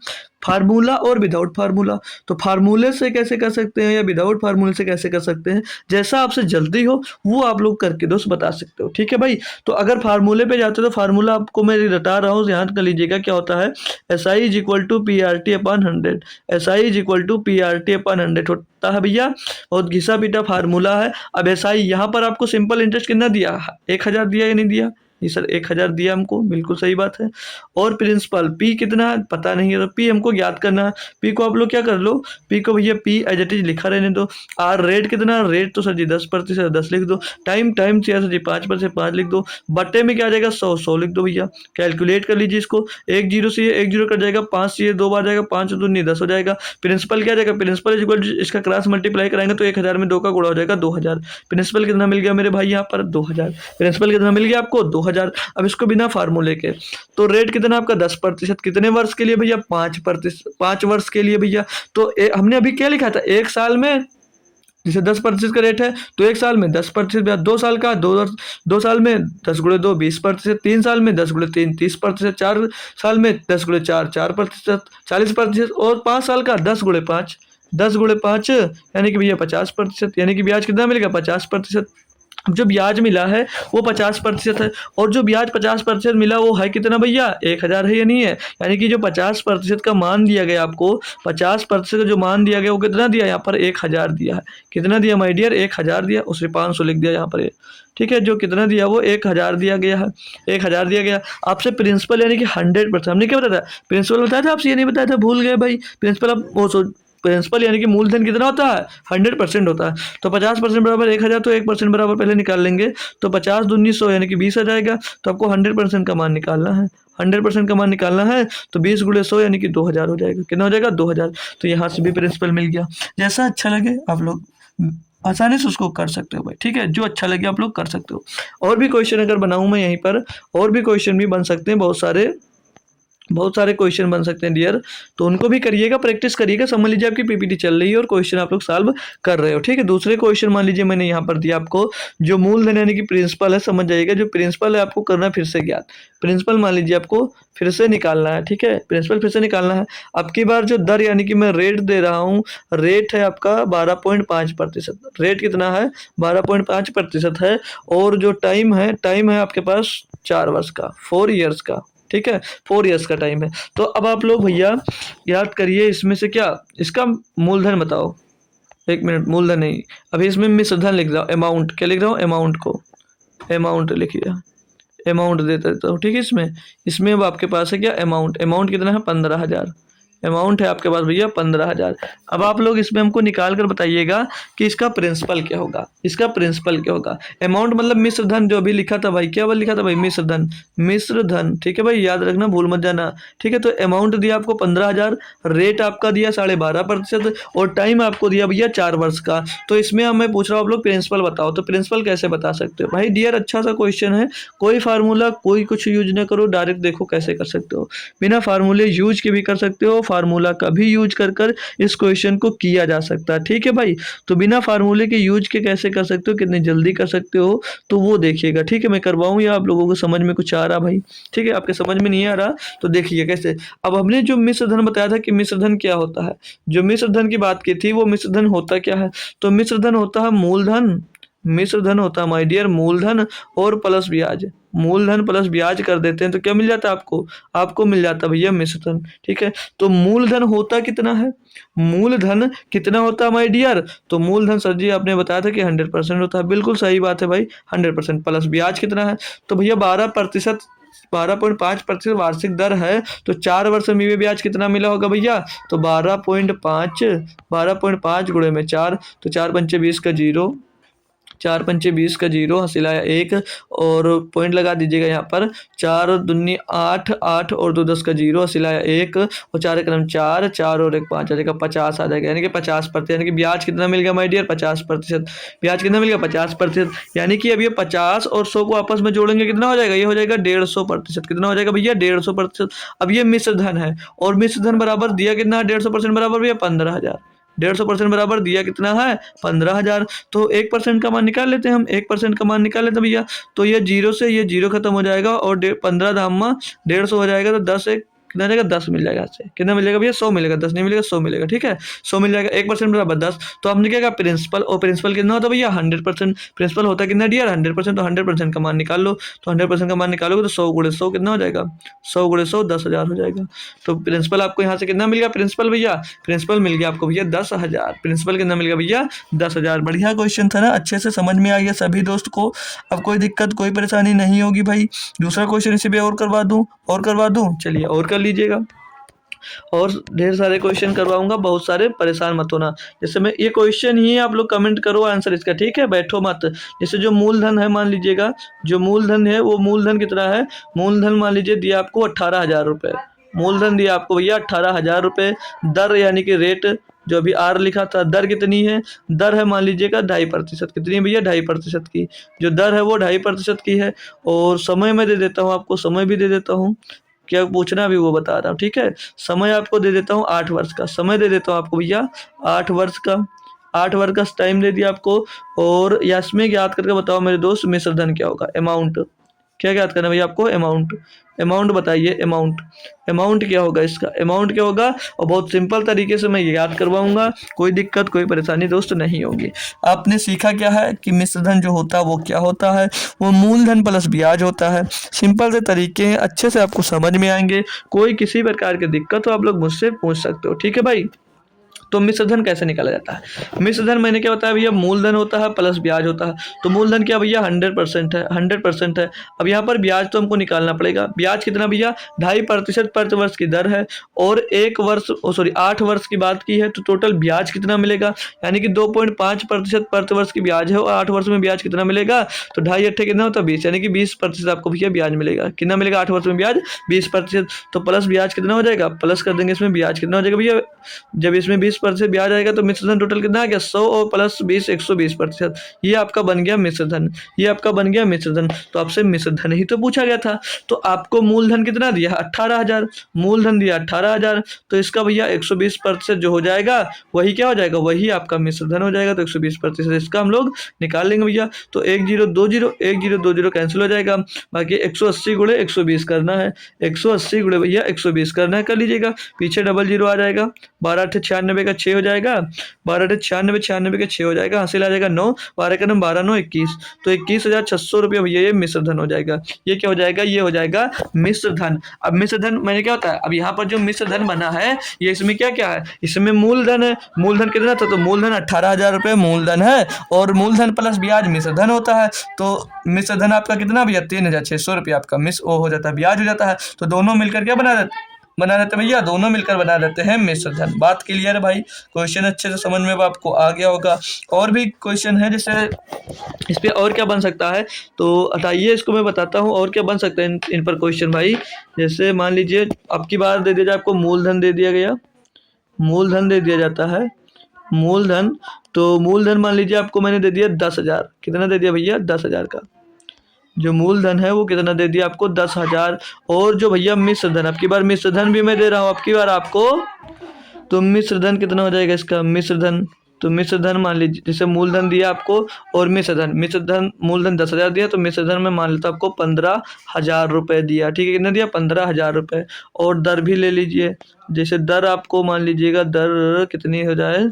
फार्मूला और विदाउट फार्मूला। तो फार्मूले से कैसे कर सकते हैं या विदाउट फार्मूले से कैसे कर सकते हैं, जैसा आपसे जल्दी हो वो आप लोग करके दोस्त बता सकते हो, ठीक है भाई। तो अगर फार्मूले पे जाते हो तो फार्मूला आपको मैं बता रहा हूँ, ध्यान कर लीजिएगा क्या होता है। SI is equal to PRT/100, SI is equal to PRT/100 होता है भैया। बहुत घिसा पीटा फार्मूला है। अब SI यहाँ पर आपको सिंपल इंटरेस्ट कितना दिया, 1000 दिया या नहीं दिया? जी सर 1000 दिया हमको, बिल्कुल सही बात है। और प्रिंसिपल P कितना है पता नहीं है, तो P हमको ज्ञात करना है। P को आप लोग क्या कर लो, P को भैया P एज इट इज लिखा रहने दो। R रेट कितना, रेट तो सर जी 10%, 10 लिख दो। टाइम चाहिए सर जी 5% 5 लिख दो। बट्टे में क्या आ जाएगा 100, 100 लिख दो भैया। कैलकुलेट कर लीजिए इसको, 1 0 से 1 0 कट जाएगा, 5 से 2 बार जाएगा, 5 दूनी 10 हो जाएगा। प्रिंसिपल क्या जाएगा, प्रिंसिपल इक्वल इसका क्रॉस मल्टीप्लाई कराएंगे तो 1000 में 2 का गुणा हो जाएगा 2000। प्रिंसिपल कितना मिल गया मेरे भाई यहाँ पर 2000। प्रिंसिपल कितना मिल गया आपको 2000। अब इसको बिना फार्मूले के, तो रेट कितना आपका 10%, कितने वर्ष के लिए भैया 5%, 5 वर्ष के लिए भैया। तो हमने अभी क्या लिखा था, 1 साल में जैसे 10% का रेट है तो 1 साल में 10%, 2 साल का 2 साल में 10 गुणे 2 20%, 3 साल में 10 गुणे 3 30%, 4 साल में 10 गुणे 4 4%, 40%, और 5 साल का 10 गुणे 5 10 गुणे 5 यानी कि भैया 50%, यानी कि ब्याज कितना मिलेगा 50%। अब जो ब्याज मिला है वो 50% है, और जो ब्याज 50% मिला वो है कितना भैया 1000 है या नहीं है। यानी कि जो 50% का मान दिया गया आपको, 50% का जो मान दिया गया वो कितना दिया, यहाँ पर 1000 दिया है। कितना दिया माय डियर, 1000 दिया, उसने 500 लिख दिया यहाँ पर, ठीक है। जो कितना दिया वो 1000 दिया गया है, 1000 दिया गया। आपसे प्रिंसिपल यानी कि 100%, हमने क्या बताया था, प्रिंसिपल बताया था आपसे, ये नहीं बताया था, भूल गए भाई। प्रिंसिपल अब वो प्रिंसिपल यानी कि मूलधन कितना होता है 100% होता है। तो 50% बराबर 1000, तो 1% बराबर पहले निकाल लेंगे, तो 50 दूनी 100 यानी कि 20 आ जाएगा। तो आपको 100% का मान निकालना है, 100% का मान निकालना है, तो 20 गुणे 100 यानी कि 2000 हो जाएगा। कितना हो जाएगा 2000। तो यहाँ से भी प्रिंसिपल मिल गया। जैसा अच्छा लगे आप लोग आसानी से उसको कर सकते हो भाई, ठीक है, जो अच्छा लगे आप लोग कर सकते हो। और भी क्वेश्चन अगर बनाऊँ मैं यहीं पर, और भी क्वेश्चन भी बन सकते हैं, बहुत सारे क्वेश्चन बन सकते हैं डियर, तो उनको भी करिएगा, प्रैक्टिस करिएगा। समझ लीजिए आपकी पीपीटी चल रही है और क्वेश्चन आप लोग सॉल्व कर रहे हो, ठीक है। दूसरे क्वेश्चन मान लीजिए मैंने यहाँ पर दिया आपको, जो मूलधन यानी कि प्रिंसिपल है, समझ जाइएगा, जो प्रिंसिपल है आपको करना है फिर से ज्ञात। प्रिंसिपल मान लीजिए आपको फिर से निकालना है, ठीक है, प्रिंसिपल फिर से निकालना है। अब की बार जो दर यानी कि मैं रेट दे रहा हूँ, रेट है आपका 12.5%, रेट कितना है 12.5% है। और जो टाइम है आपके पास 4 वर्ष का, 4 ईयर्स का, ठीक है, 4 ईयर्स का टाइम है। तो अब आप लोग भैया याद करिए, इसमें से क्या, इसका मूलधन बताओ। 1 मिनट, मूलधन नहीं, अभी इसमें मिश्रधन लिख रहा हूँ, अमाउंट क्या लिख रहा हूँ, अमाउंट को, अमाउंट लिखिए, अमाउंट देता हूँ, ठीक है। इसमें अब आपके पास है क्या अमाउंट कितना है 15000 अमाउंट है आपके पास भैया 15000। अब आप लोग इसमें हमको निकाल कर बताइएगा कि इसका प्रिंसिपल क्या होगा, इसका प्रिंसिपल क्या होगा। अमाउंट मतलब मिश्र धन, जो अभी लिखा था भाई, क्या वाला लिखा था भाई, मिश्र धन, ठीक है भाई, याद रखना, भूल मत जाना, ठीक है। तो अमाउंट दिया आपको 15000, रेट आपका दिया 12.5%, और टाइम आपको दिया भैया 4 वर्ष का। तो इसमें मैं पूछ रहा हूँ आप लोग प्रिंसिपल बताओ, तो प्रिंसिपल कैसे बता सकते हो भाई डियर, अच्छा सा क्वेश्चन है, कोई फार्मूला कोई कुछ यूज ना करो, डायरेक्ट देखो कैसे कर सकते हो, बिना फार्मूले यूज के भी कर सकते हो, फार्मूला का भी यूज कर कर इस क्वेश्चन को किया जा सकता है। ठीक है भाई, तो बिना फार्मूले के यूज के कैसे कर सकते हो, कितनी जल्दी कर सकते हो, तो वो देखिएगा। ठीक है, मैं करवाऊँ या आप लोगों को समझ में कुछ आ रहा भाई? ठीक है, आपके समझ में नहीं आ रहा तो देखिए कैसे। अब हमने जो मिश्र धन बताया था कि मिश्र धन क्या होता है, जो मिश्र धन की बात की थी वो मिश्र धन होता क्या है, तो मिश्र धन होता है मूलधन, मिश्र धन होता है माय डियर मूलधन और प्लस ब्याज। मूलधन प्लस ब्याज कर देते हैं तो क्या मिल जाता है आपको, आपको मिल जाता है भैया मिश्र धन। ठीक है, तो मूलधन होता कितना है, मूलधन कितना होता है माय डियर, तो मूलधन सर जी आपने बताया था कि 100% होता है, बिल्कुल सही बात है भाई 100%। प्लस ब्याज कितना है, तो भैया 12%, 12.5% वार्षिक दर है, तो 4 वर्ष में ये ब्याज कितना मिला होगा भैया, तो 12.5, 12.5 गुणे में 4, तो 4 पंचे 20 का जीरो, 4 पंचे 20 का जीरो, हासिल आया 1 और पॉइंट लगा दीजिएगा यहाँ पर, 4 दूनी 8, 8 और 2 10 का जीरो, हासिल आया 1 और 4 एकम 4, 4 और 1 5 आ जाएगा, 50 आ जाएगा, यानी कि 50%, यानी कि ब्याज कितना मिल गया माय डियर 50%। ब्याज कितना मिल गया 50%, यानी कि अब ये 50 और 100 को आपस में जोड़ेंगे कितना हो जाएगा, ये हो जाएगा 150%। कितना हो जाएगा भैया 150%। अब ये मिश्र धन है और मिश्र धन बराबर दिया कितना है, 150% बराबर भैया 15,000। 150% बराबर दिया कितना है 15,000। तो 1% का मान निकाल लेते हैं हम, 1% का मान निकाल लेते हैं भैया, तो ये जीरो से ये जीरो खत्म हो जाएगा और 15 धामा 150 हो जाएगा, तो 10 एक कितना जाएगा 10 मिल जाएगा, इससे कितना मिलेगा भैया 100 मिलेगा, 10 नहीं मिलेगा 100 मिलेगा। ठीक है, 100 मिल जाएगा, 1% बराबर 10, तो हमने क्या कहा प्रिंसिपल, और प्रिंसिपल कितना होता है भैया 100%। प्रिंसिपल होता है कितना डियर 100%, तो 100% का मान निकाल लो, तो 100% का मान निकालोगे तो 100 गुणे 100 कितना हो जाएगा, 100 गुणे 100 10,000 हो जाएगा। तो प्रिंसिपल आपको यहाँ से कितना मिल गया प्रिंसिपल भैया, प्रिंसिपल मिल गया आपको भैया 10,000। प्रिंसिपल कितना मिल गया भैया 10,000। बढ़िया क्वेश्चन था ना, अच्छे से समझ में आ गया सभी दोस्त को, अब कोई दिक्कत कोई परेशानी नहीं होगी भाई। दूसरा क्वेश्चन इसी पे और करवा दूं, और करवा दूं, चलिए और कर लीजिएगा, और ढेर सारे क्वेश्चन करवाऊंगा, बहुत सारे, परेशान मत होना। जैसे मैं ये क्वेश्चन ही आप लोग कमेंट करो आंसर इसका, ठीक है, बैठो मत। जैसे जो मूलधन है मान लीजिएगा, जो मूलधन है वो मूलधन कितना है, मूलधन मान लीजिए दिया आपको 18,000 रुपये, मूलधन दिया आपको भैया 18,000 रुपये। दर यानी कि रेट जो अभी आर लिखा था, दर कितनी है, दर है मान लीजिएगा 2.5%, कितनी है भैया 2.5% की, जो दर है वो 2.5% की है। और समय में दे देता हूँ आपको, समय भी दे देता हूँ, क्या पूछना भी वो बता रहा हूँ। ठीक है, समय आपको दे देता हूँ 8 वर्ष का, समय दे देता हूँ आपको भैया 8 वर्ष का, 8 वर्ष का टाइम दे दिया आपको। और इसमें याद करके बताओ मेरे दोस्त मिश्र धन क्या होगा, अमाउंट क्या याद करना भैया आपको, अमाउंट, अमाउंट बताइए, अमाउंट, अमाउंट क्या होगा इसका, अमाउंट क्या होगा। और बहुत सिंपल तरीके से मैं ये याद करवाऊंगा, कोई दिक्कत कोई परेशानी दोस्त नहीं होगी। आपने सीखा क्या है कि मिश्र धन जो होता है वो क्या होता है, वो मूलधन प्लस ब्याज होता है। सिंपल से तरीके हैं, अच्छे से आपको समझ में आएंगे, कोई किसी प्रकार की दिक्कत हो आप लोग मुझसे पूछ सकते हो। ठीक है भाई, तो मिश्र धन कैसे निकाला जाता है, मिश्र धन मैंने क्या बताया भैया, मूलधन होता है प्लस ब्याज होता है। तो मूलधन क्या भैया 100% है, 100% है। अब यहाँ पर ब्याज तो हमको निकालना पड़ेगा, ब्याज कितना भैया 2.5% प्रति वर्ष की दर है, और 1 वर्ष सॉरी 8 वर्ष की बात की है, तो टोटल ब्याज कितना मिलेगा, यानी कि 2.5% प्रति वर्ष की ब्याज है, और 8 वर्ष में ब्याज कितना मिलेगा, तो 2.5 अट्ठे कितना होता है 20, यानी कि 20% आपको भैया ब्याज मिलेगा। कितना मिलेगा 8 वर्ष में ब्याज 20%, तो प्लस ब्याज कितना हो जाएगा, प्लस कर देंगे इसमें, ब्याज कितना हो जाएगा भैया, जब इसमें 20% ब्याज आएगा तो मिश्र धन टोटल कितना आ गया 100 और प्लस 20 120%, ये आपका बन गया मिश्र धन, ये आपका बन गया मिश्र धन। तो आपसे मिश्र धन ही तो पूछा गया था, तो आपको मूलधन कितना दिया 18,000, मूलधन दिया 18,000, तो इसका भैया 120% जो हो जाएगा वही क्या हो जाएगा, वही आपका मिश्र धन हो जाएगा। तो 120% इसका हम लोग निकाल लेंगे भैया, तो 1 0 2 0 1 0 2 0 कैंसिल हो जाएगा, बाकी 180 गुणे 120 करना है, 180 गुणे भैया 120 करना है, कर लीजिएगा, पीछे डबल जीरो आ जाएगा, 12 8 96 का 6 हो जाएगा, 12 8 96 96 का 6 हो जाएगा, हासिल आ जाएगा 9, 12 का 12 9 21, तो 21,600 रुपये भैया ये मिश्र धन हो जाएगा। ये क्या हो जाएगा, ये हो जाएगा मिश्र धन। अब मिश्र धन मैंने क्या होता है, अब यहाँ पर जो मिश्र धन बना है ये इसमें क्या क्या है, इसमें मूलधन है, मूलधन कितना था, तो मूलधन 18,000 रुपये मूलधन है, और मूलधन प्लस ब्याज मिश्र धन होता है। तो मिश्र धन आपका कितना भैया 3,600 रुपये आपका वो हो जाता है, ब्याज हो जाता है। तो दोनों मिलकर क्या बना देते भैया, दोनों मिलकर बना देते हैं मिश्र धन। बात क्लियर है भाई, क्वेश्चन अच्छे से समझ में आपको आ गया होगा। और भी क्वेश्चन है, जैसे इस पे और क्या बन सकता है, तो हटाइए इसको मैं बताता हूँ और क्या बन सकता है इन पर क्वेश्चन भाई। जैसे मान लीजिए अब की बार दे दिया जाए आपको मूलधन दे दिया गया, मूलधन दे दिया जाता है, मूलधन, तो मूलधन मान लीजिए आपको मैंने दे दिया 10,000, कितना दे दिया भैया 10,000 का, जो मूलधन है वो कितना दे दिया आपको 10,000। और जो भैया मिश्र धन, आपकी बार मिश्र धन भी मैं दे रहा हूँ आपकी बार आपको। तो मिश्र धन कितना हो जाएगा इसका मिश्र धन, तो मिश्र धन मान लीजिए जैसे मूलधन दिया आपको और मिश्र धन मूलधन 10,000 दिया तो मिश्र धन में मान लेता आपको 15,000 रुपये दिया। ठीक है, कितना दिया 15,000 रुपये। और दर भी ले लीजिए, जैसे दर आपको मान लीजिएगा दर कितनी हो जाए,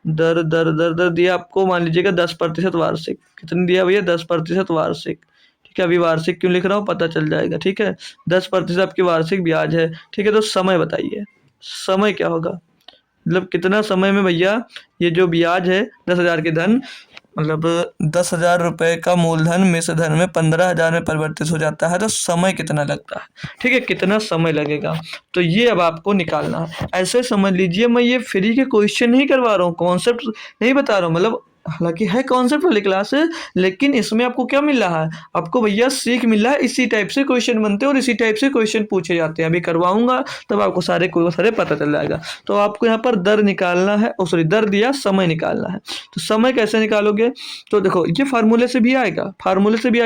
दर दर दर दर दिया आपको मान लीजिएगा 10% वार्षिक। कितनी दिया भैया 10% वार्षिक। ठीक है, अभी वार्षिक क्यों लिख रहा हूँ पता चल जाएगा। ठीक है, 10% आपकी वार्षिक ब्याज है। ठीक है, तो समय बताइए, समय क्या होगा, मतलब कितना समय में भैया ये जो ब्याज है 10,000 के धन, मतलब 10,000 रुपये का मूलधन मिश्र धन में 15,000 में परिवर्तित हो जाता है, तो समय कितना लगता है। ठीक है, कितना समय लगेगा, तो ये अब आपको निकालना है। ऐसे समझ लीजिए मैं ये फ्री के क्वेश्चन नहीं करवा रहा हूँ, कॉन्सेप्ट नहीं बता रहा हूँ, मतलब हालांकि है कॉन्सेप्ट वाली क्लास है, लेकिन इसमें आपको क्या मिल रहा है, आपको भैया सीख मिल रहा है। इसी टाइप से क्वेश्चन बनते हैं और इसी टाइप से क्वेश्चन पूछे जाते हैं। अभी करवाऊंगा तब आपको सारे पता चल जाएगा। तो आपको यहाँ पर दर निकालना है, सॉरी दर दिया, समय निकालना है। तो समय कैसे निकालोगे, तो देखो ये फार्मूले से भी आएगा,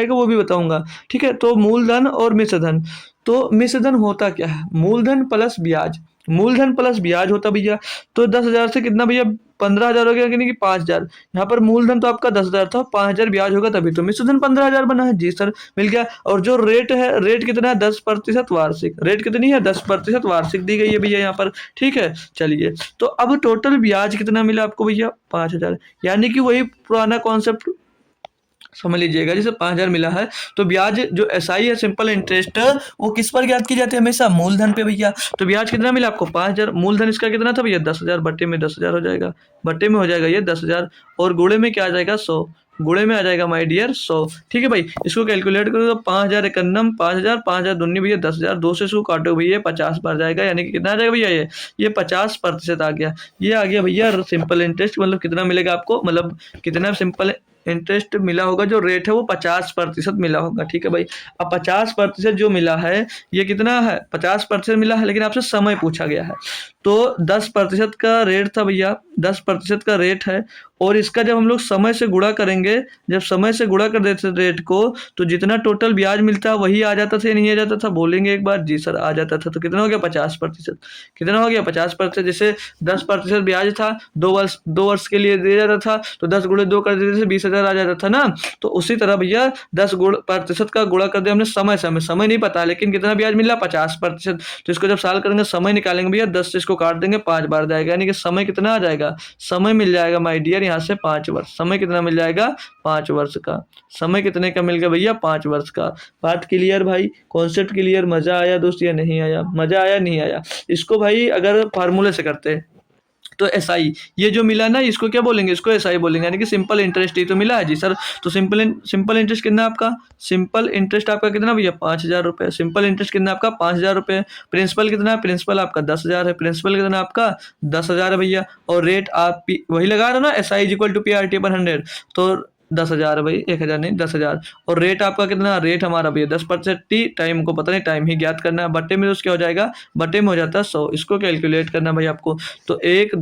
वो भी बताऊंगा। ठीक है, तो मूलधन और मिश्र धन, तो मिश्र धन होता क्या है, मूलधन प्लस ब्याज, मूलधन प्लस ब्याज होता भैया। तो 10,000 से कितना भैया 15,000 हो गया, यानी कि 5,000। यहाँ पर मूलधन तो आपका 10,000 था, 5,000 ब्याज होगा तभी तो मिश्र धन 15,000 बना है। जी सर, मिल गया। और जो रेट है, रेट कितना है 10% वार्षिक, रेट कितनी है 10% वार्षिक दी गई है भैया यहाँ पर। ठीक है, चलिए तो अब टोटल ब्याज कितना मिला आपको भैया 5,000, यानी कि वही पुराना कॉन्सेप्ट समझ लीजिएगा। जैसे 5,000 मिला है तो ब्याज जो एसआई है, सिंपल इंटरेस्ट, वो किस पर ज्ञात की जाती है, हमेशा मूलधन पे भैया। तो ब्याज कितना मिला आपको 5,000, मूलधन इसका कितना था भैया 10,000, बट्टे में 10,000 हो जाएगा, बट्टे में हो जाएगा ये 10,000, और गुणे में क्या आ जाएगा 100, गुणे में आ जाएगा माय डियर 100। ठीक है भाई, इसको कैलकुलेट करो तो 5,000 एकन्नम 5,000, 5,000 दूनी भैया 10,000, 2 से इसको काटो भैया 50 बार जाएगा, यानी कि कितना आ जाएगा भैया ये 50% आ गया। ये आ गया भैया सिंपल इंटरेस्ट, मतलब कितना मिलेगा आपको, मतलब कितना सिंपल इंटरेस्ट मिला होगा, जो रेट है वो 50% मिला होगा। ठीक है भाई, अब 50% जो मिला है ये कितना है 50% मिला है, लेकिन आपसे समय पूछा गया है। तो 10% का रेट था भैया, 10% का रेट है, और इसका जब हम लोग समय से गुणा करेंगे, जब समय से गुणा कर देते रेट को, तो जितना टोटल ब्याज मिलता है वही आ जाता था या नहीं आ जाता था, बोलेंगे एक बार। जी सर आ जाता था। तो कितना हो गया 50%, कितना हो गया 50%। जैसे 10% ब्याज था, 2 वर्ष के लिए दिया जाता था, तो 10 गुणे 2 कर देते थे 20,000 आ जाता था ना। तो उसी तरह भैया 10% का गुणा कर दिया हमने समय से, हमें समय नहीं पता लेकिन कितना ब्याज मिला 50%। तो इसको जब साल करेंगे समय निकालेंगे भैया, 10 से इसको काट देंगे 5 बार जाएगा, यानी कि समय कितना आ जाएगा, समय मिल जाएगा माय डियर यहाँ से 5 वर्ष। समय कितना मिल जाएगा 5 वर्ष का। समय कितने का मिल गया भैया 5 वर्ष का। बात क्लियर भाई, कॉन्सेप्ट क्लियर। मजा आया दोस्त या नहीं आया, मजा आया नहीं आया। इसको भाई अगर फार्मूले से करते हैं तो एसआई, ये जो मिला ना इसको क्या बोलेंगे, इसको एसआई बोलेंगे, यानी कि सिंपल इंटरेस्ट ही तो मिला है। जी सर, तो सिंपल इंटरेस्ट कितना आपका, सिंपल इंटरेस्ट आपका कितना भैया 5,000 रुपये। सिंपल इंटरेस्ट कितना आपका 5,000 रुपये। प्रिंसिपल कितना है, प्रिंसिपल आपका 10,000 है, प्रिंसिपल कितना आपका 10,000 है भैया। और रेट आप वही लगा रहे हो ना, एसआई इक्वल टू PRT/100, तो 10,000 भाई, 1,000 नहीं 10,000। और रेट आपका कितना, रेट हमारा भैया 10%। टी टाइम को पता नहीं, टाइम ही ज्ञात करना है। बट्टे में तो क्या हो जाएगा, बट्टे में हो जाता है 100। इसको कैलकुलेट करना भाई आपको। तो 1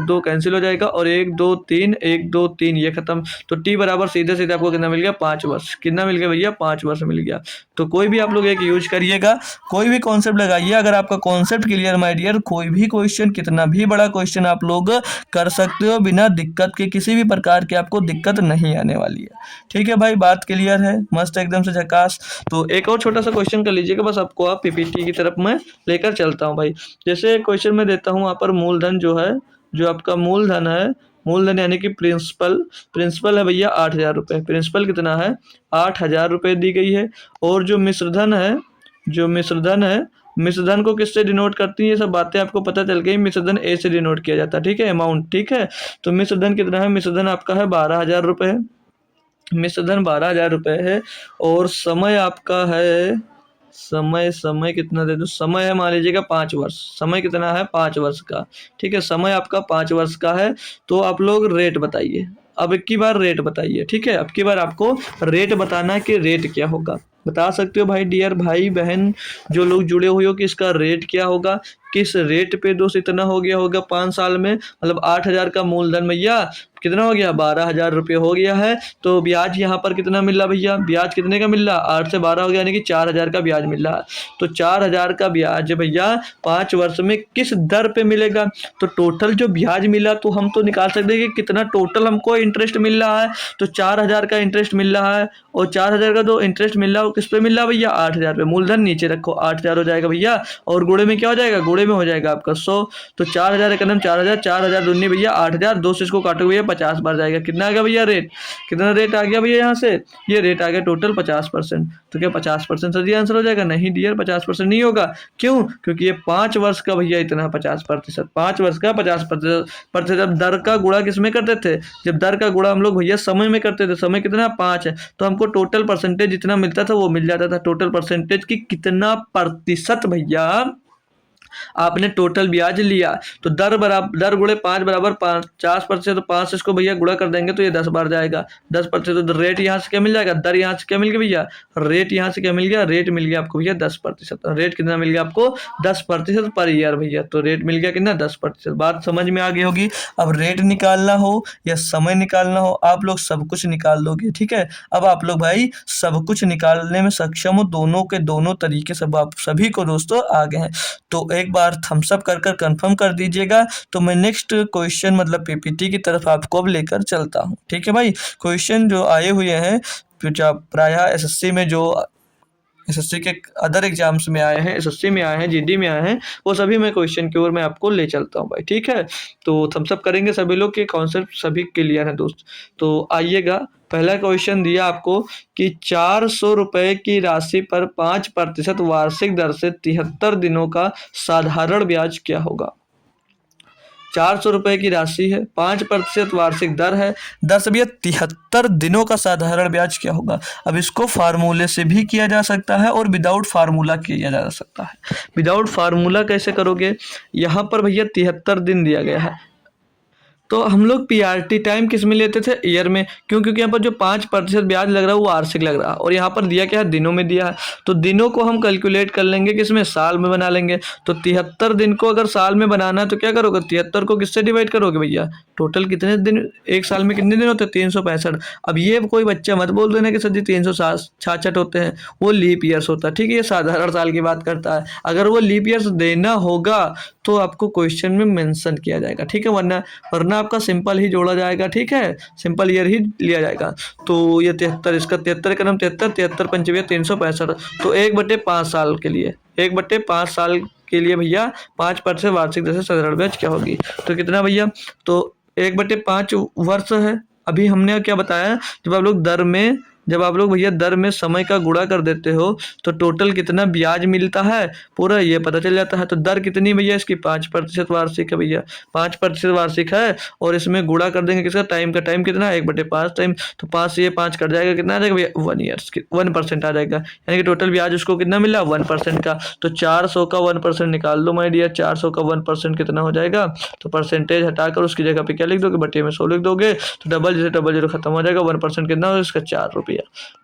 2 कैंसिल हो जाएगा, और 1 2 3 ये खत्म। तो टी बराबर सीधे सीधे आपको कितना मिल गया 5 वर्ष। कितना मिल गया भैया 5 वर्ष मिल गया। तो कोई भी आप लोग एक यूज करिएगा, कोई भी कॉन्सेप्ट लगाइए। अगर आपका कॉन्सेप्ट क्लियर माय डियर, कोई भी क्वेश्चन, कितना भी बड़ा क्वेश्चन आप लोग कर सकते हो बिना दिक्कत के, किसी भी प्रकार की आपको दिक्कत नहीं आने वाली है। ठीक है भाई, बात क्लियर है, मस्त एकदम से झकास। तो एक और छोटा सा क्वेश्चन कर लीजिएगा बस, आपको आप पीपीटी की तरफ मैं लेकर चलता हूँ भाई। जैसे क्वेश्चन में देता हूँ वहाँ पर मूलधन जो है, जो आपका मूलधन है, मूलधन यानी कि प्रिंसिपल है भैया 8,000 रुपये। प्रिंसिपल कितना है 8,000 रुपये दी गई है। और जो मिश्रधन है, मिश्रधन को किससे डिनोट करती है, ये सब बातें आपको पता चल गई। मिश्रधन ए से डिनोट किया जाता है। ठीक है, अमाउंट। ठीक है, तो मिश्रधन कितना है, मिश्रधन आपका है 12,000 रुपये। मिश्रधन 12,000 रुपये है। और समय आपका है, समय कितना दे दो, समय है मान लीजिएगा 5 वर्ष। समय कितना है 5 वर्ष का। ठीक है, समय आपका 5 वर्ष का है। तो आप लोग रेट बताइए, अब एक की बार रेट बताइए। ठीक है, अब की बार आपको रेट बताना है कि रेट क्या होगा। बता सकते हो भाई डियर भाई बहन जो लोग जुड़े हुए हो कि इसका रेट क्या होगा, किस रेट पे दोस्त इतना हो गया होगा 5 साल में, मतलब 8,000 का मूलधन भैया कितना हो गया 12,000 रुपये हो गया है। तो ब्याज यहाँ पर कितना मिल रहा भैया, ब्याज कितने का मिल रहा, 8 से 12 हो गया, यानी कि 4,000 का ब्याज मिल रहा है। तो 4,000 का ब्याज भैया 5 वर्ष में किस दर पे मिलेगा। तो टोटल जो ब्याज मिला तो हम तो निकाल सकते हैं कि कितना टोटल हमको इंटरेस्ट मिल रहा है। तो 4,000 का इंटरेस्ट मिल रहा है, और 4,000 का जो इंटरेस्ट मिल रहा है वो किस पे मिल रहा है भैया 8,000 पे। मूलधन नीचे रखो, 8,000 हो जाएगा भैया, और गुणे में क्या हो जाएगा, गुणे में हो जाएगा आपका 100। तो 4,000 एक कदम 4,000, 4,000 दूनी भैया 8,000, 2 से इसको काटोगे भैया 50 बार जाएगा। कितना आ गया भैया रेट, कितना रेट आ गया भैया यहाँ से, ये रेट आ गया टोटल 50%। तो क्या 50% सही आंसर हो जाएगा, नहीं डियर 50% नहीं होगा। क्यों, क्योंकि ये 5 वर्ष का भैया इतना 50%, 5 वर्ष का 50%। जब दर का गुणा किसमें करते थे, जब दर का गुणा हम लोग भैया समय में करते थे, समय कितना 5 है, तो हमको टोटल परसेंटेज जितना मिलता था वो मिल जाता था। टोटल परसेंटेज की कितना प्रतिशत भैया आपने टोटल ब्याज लिया, तो दर गुणे 5 बराबर 50%। तो 5 से इसको भैया गुणा कर देंगे तो ये 10 बार जाएगा, 10%। तो रेट यहाँ से क्या मिल जाएगा, दर यहाँ से क्या मिल गया भैया, रेट यहाँ से क्या मिल गया, रेट मिल गया आपको भैया 10%। रेट कितना मिल गया आपको 10% पर ईयर भैया। तो रेट मिल गया कितना 10%। बात समझ में आ गई होगी। अब रेट निकालना हो या समय निकालना हो, आप लोग सब कुछ निकाल दोगे, ठीक है। अब आप लोग भाई सब कुछ निकालने में सक्षम हो, दोनों के दोनों तरीके से आप सभी को दोस्तों आगे हैं। तो एक बार थम्स अप कर कंफर्म कर दीजिएगा, तो मैं नेक्स्ट क्वेश्चन मतलब पीपीटी की तरफ आपको अब लेकर चलता हूँ, ठीक है भाई। क्वेश्चन जो आए हुए हैं प्रायः एसएससी में, जो एसएससी के अदर एग्जाम्स में आए हैं, एसएससी में आए हैं, जीडी में आए हैं, वो सभी मैं क्वेश्चन की ओर मैं आपको ले चलता हूँ भाई, ठीक है। तो थम्स अप करेंगे सभी लोग के कॉन्सेप्ट सभी क्लियर है दोस्त। तो आइएगा, पहला क्वेश्चन दिया आपको कि 400 रुपये की राशि पर 5% वार्षिक दर से 73 दिनों का साधारण ब्याज क्या होगा। 400 रुपये की राशि है, 5% वार्षिक दर है, 10 भैया 73 दिनों का साधारण ब्याज क्या होगा। अब इसको फार्मूले से भी किया जा सकता है और विदाउट फार्मूला किया जा सकता है। विदाउट फार्मूला कैसे करोगे, यहाँ पर भैया 73 दिन दिया गया है, तो हम लोग पीआरटी टाइम किस में लेते थे, ईयर में। क्यों, क्योंकि यहाँ पर जो 5% ब्याज लग रहा है वो वार्षिक लग रहा है, और यहाँ पर दिया क्या है, दिनों में दिया है। तो दिनों को हम कैलकुलेट कर लेंगे किसमें, साल में बना लेंगे। तो 73 दिन को अगर साल में बनाना है तो क्या करोगे, 73 को किससे डिवाइड करोगे भैया, टोटल कितने दिन, एक साल में कितने दिन होते हैं 365। अब ये कोई बच्चा मत बोल देना कि सर जी 366 होते हैं, वो लीप ईयर्स होता है, ठीक है। ये साधारण साल की बात करता है। अगर वो लीप ईयर्स देना होगा तो आपको क्वेश्चन में मेंशन किया जाएगा, ठीक है, वरना आपका सिंपल ही जोड़ा जाएगा, ठीक है, सिंपल ईयर ही लिया जाएगा। तो ये 73, इसका 73 का नाम 73 पंचविया 365। तो 1/5 साल के लिए, 1/5 साल के लिए भैया 5% वार्षिक दर से साधारण ब्याज क्या होगी। तो कितना भैया, तो 1/5 वर्ष है। अभी हमने क्या बताया, जब आप लोग भैया दर में समय का गुणा कर देते हो तो टोटल कितना ब्याज मिलता है पूरा ये पता चल जाता है। तो दर कितनी भैया इसकी 5% वार्षिक है भैया, 5% वार्षिक है, और इसमें गुणा कर देंगे किसका, टाइम का, टाइम कितना 1/5 टाइम। तो 5 से ये 5 कट जाएगा, कितना आ जाएगा भैया 1 ईयर्स, 1% आ जाएगा, यानी कि टोटल ब्याज उसको कितना मिला 1% का। तो 400 का 1% निकाल दो माय डियर, 400 का 1% कितना हो जाएगा। तो परसेंटेज हटाकर उसकी जगह पे क्या लिख दोगे, बटे में 100 लिख दोगे। तो डबल जैसे डबल जीरो खत्म हो जाएगा, 1% कितना हो इसका 4 रुपया,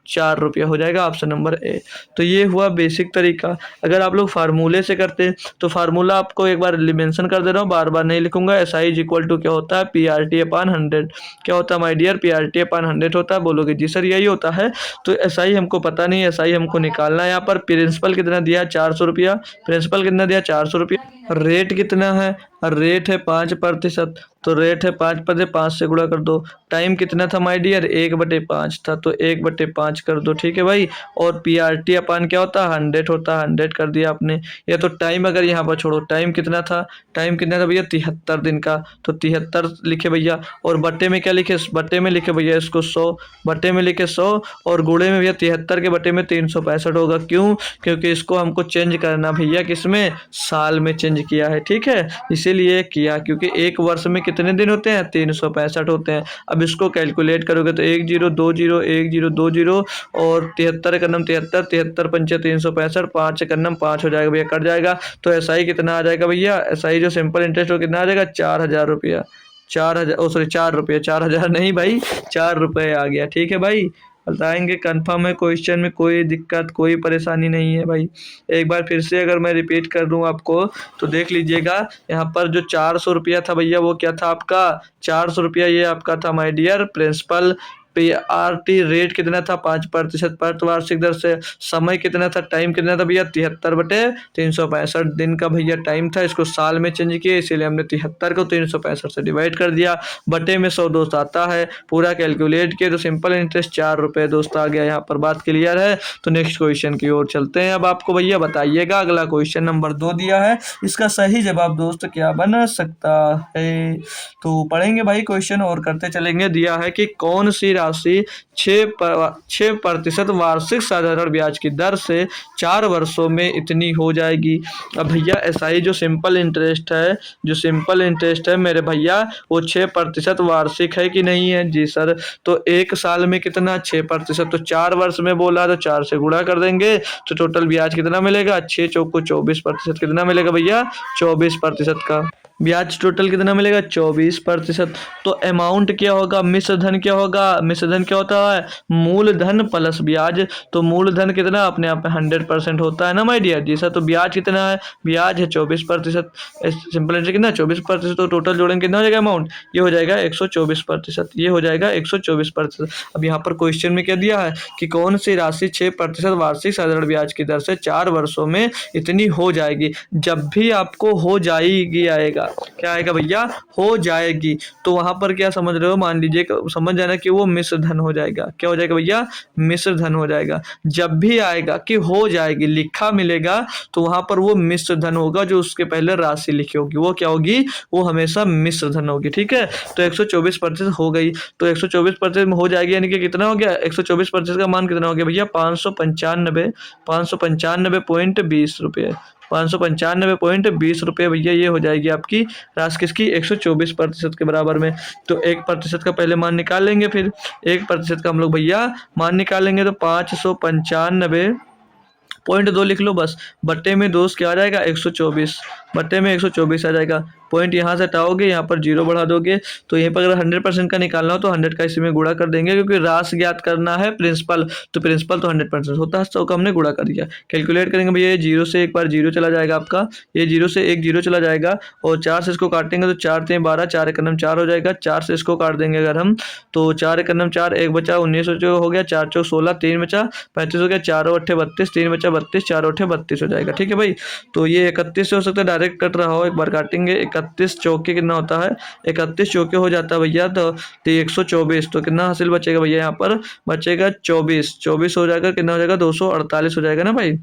4 रुपया हो जाएगा ऑप्शन नंबर ए। तो ये हुआ बेसिक तरीका। अगर आप लोग फार्मूले से करते तो फार्मूला आपको एक बार मेंशन कर दे रहा हूँ, बार बार नहीं लिखूंगा। SI इज इक्वल टू क्या होता है, PRT/100। क्या होता है माय डियर, PRT/100 होता है। बोलोगे जी सर यही होता है। तो SI हमको पता नहीं, SI हमको निकालना है। यहाँ पर प्रिंसिपल कितना दिया 400 रुपया, प्रिंसिपल कितना दिया 400 रुपया, रेट कितना है, रेट है 5%। तो रेट है 5%, 5 से गुणा कर दो। टाइम कितना था माय डियर, 1/5 था, तो 1/5 कर दो, ठीक है भाई। और PRT अपन क्या होता है 100 होता है, 100 कर दिया आपने। या तो टाइम अगर यहाँ पर छोड़ो, टाइम कितना था भैया 73 दिन का, तो 73 लिखे भैया। और बट्टे में क्या लिखे, बट्टे में लिखे भैया इसको 100, बट्टे में लिखे 100, और गुणे में भैया 73 के बट्टे में 365 होगा। क्यों, क्योंकि इसको हमको चेंज करना भैया किसमें, साल में चेंज किया है, ठीक है, इसीलिए किया। क्योंकि एक वर्ष में कितने दिन होते हैं 365 होते हैं। अब इसको कैलकुलेट करोगे तो 1020 1020 और 73 का नम 73, 73 पंचे 365, 5 का नम 5 हो जाएगा भैया, कट जाएगा। तो SI कितना आ जाएगा भैया, SI जो सिंपल इंटरेस्ट हो कितना आ जाएगा 4,000 रुपया, 4,000 सॉरी 4 रुपये, 4,000 नहीं भाई 4 रुपये आ गया, ठीक है भाई। बताएंगे कंफर्म है, क्वेश्चन में कोई दिक्कत कोई परेशानी नहीं है भाई। एक बार फिर से अगर मैं रिपीट कर दूं आपको तो देख लीजिएगा, यहाँ पर जो 400 रुपया था भैया वो क्या था आपका, 400 रुपया ये आपका था my dear principal. PRT rate कितना था, 5% वार्षिक दर से। समय कितना था, टाइम कितना था भैया, 73/365 दिन का भैया टाइम था। इसको साल में चेंज किया, इसीलिए हमने 73 को 365 से डिवाइड कर दिया। बटे में 100 दोस्त आता है, पूरा कैलकुलेट किया तो सिंपल इंटरेस्ट 4 रुपये दोस्त आ गया। यहाँ पर बात क्लियर है। तो नेक्स्ट क्वेश्चन की ओर चलते हैं। अब आपको भैया बताइएगा, अगला क्वेश्चन नंबर 2 दिया है, इसका सही जवाब दोस्त क्या बन सकता है। तो पढ़ेंगे भाई क्वेश्चन और करते चलेंगे। दिया है कि कौन सी राशि 6% वार्षिक साधारण ब्याज की दर से 4 वर्षों में इतनी हो जाएगी। अब भैया एसआई जो सिंपल इंटरेस्ट है, जो सिंपल इंटरेस्ट है मेरे भैया, वो 6% वार्षिक है कि नहीं है। जी सर। तो एक साल में कितना, 6%, तो 4 वर्ष में बोला तो 4 से गुणा कर देंगे तो टोटल ब्याज कितना मिलेगा, 6 चौको 24%, कितना मिलेगा भैया, 24% का ब्याज। टोटल कितना मिलेगा, 24%। तो अमाउंट क्या होगा, मिश्र धन क्या होगा, मिश्र धन क्या होता है, मूलधन प्लस ब्याज। तो मूलधन कितना अपने आप में 100% होता है ना माय डियर। Ji sir. तो ब्याज कितना है, ब्याज है 24%, सिंपल इंटरेस्ट कितना 24%। तो टोटल जोड़ेंगे कितना हो जाएगा अमाउंट, ये हो जाएगा 124%, ये हो जाएगा 124%। अब यहाँ पर क्वेश्चन में क्या दिया है कि कौन सी राशि 6% वार्षिक साधारण ब्याज की दर से 4 वर्षों में इतनी हो जाएगी। जब भी आपको हो जाएगी आएगा, क्या आएगा भैया, हो जाएगी, तो वहां पर क्या समझ रहे हो, मान लीजिए समझ जाना कि वो मिश्र धन हो जाएगा। क्या हो जाएगा भैया, मिश्र धन हो जाएगा। जब भी आएगा कि हो जाएगी लिखा मिलेगा तो वहां पर वो मिश्र धन होगा, जो उसके पहले राशि लिखी होगी वो क्या होगी, वो हमेशा मिश्र धन होगी। ठीक है। तो 124% हो गई, तो 124% में हो जाएगी, यानी कि कितना हो गया, 124% का मान कितना हो गया भैया, 595.20 रुपये, 595.20 रुपये भैया, ये हो जाएगी आपकी राशि किसकी, 124% के बराबर में। तो 1% का पहले मान निकाल लेंगे, फिर 1% का हम लोग भैया मान निकालेंगे तो 595.2 लिख लो बस, बट्टे में दोस्त क्या आ जाएगा, 124, बट्टे में 124 आ जाएगा। पॉइंट यहाँ से हटाओगे, यहाँ पर जीरो बढ़ा दोगे, तो यहीं पर अगर 100% का निकालना हो तो 100 का इसी में गुणा कर देंगे, क्योंकि राशि ज्ञात करना है प्रिंसिपल, तो प्रिंसिपल तो 100% होता है, 100 का हमने गुणा कर दिया। कैलकुलेट करेंगे भैया, ये जीरो से एक बार जीरो चला जाएगा आपका, ये जीरो से एक जीरो चला जाएगा, और 4 से इसको काटेंगे तो 4 3 12, 4 एक 4 हो जाएगा। 4 से इसको काट देंगे अगर हम, तो 4 एक 4, एक बचा 19 हो गया, 4 चौक 16, 3 बचा 35 हो गया, 4 अट्ठे 32, 3 बचा 32, 4 अट्ठे 32 हो जाएगा। ठीक है भाई। तो ये 31 से हो सकता है डायरेक्ट कट रहा हो, एक बार काटेंगे। 31 चौके कितना होता है, 31 चौके हो जाता है भैया, तो 124, तो कितना हासिल बचेगा भैया, यहाँ पर बचेगा 24, 24 हो जाएगा, कितना हो जाएगा 248 हो जाएगा ना भाई,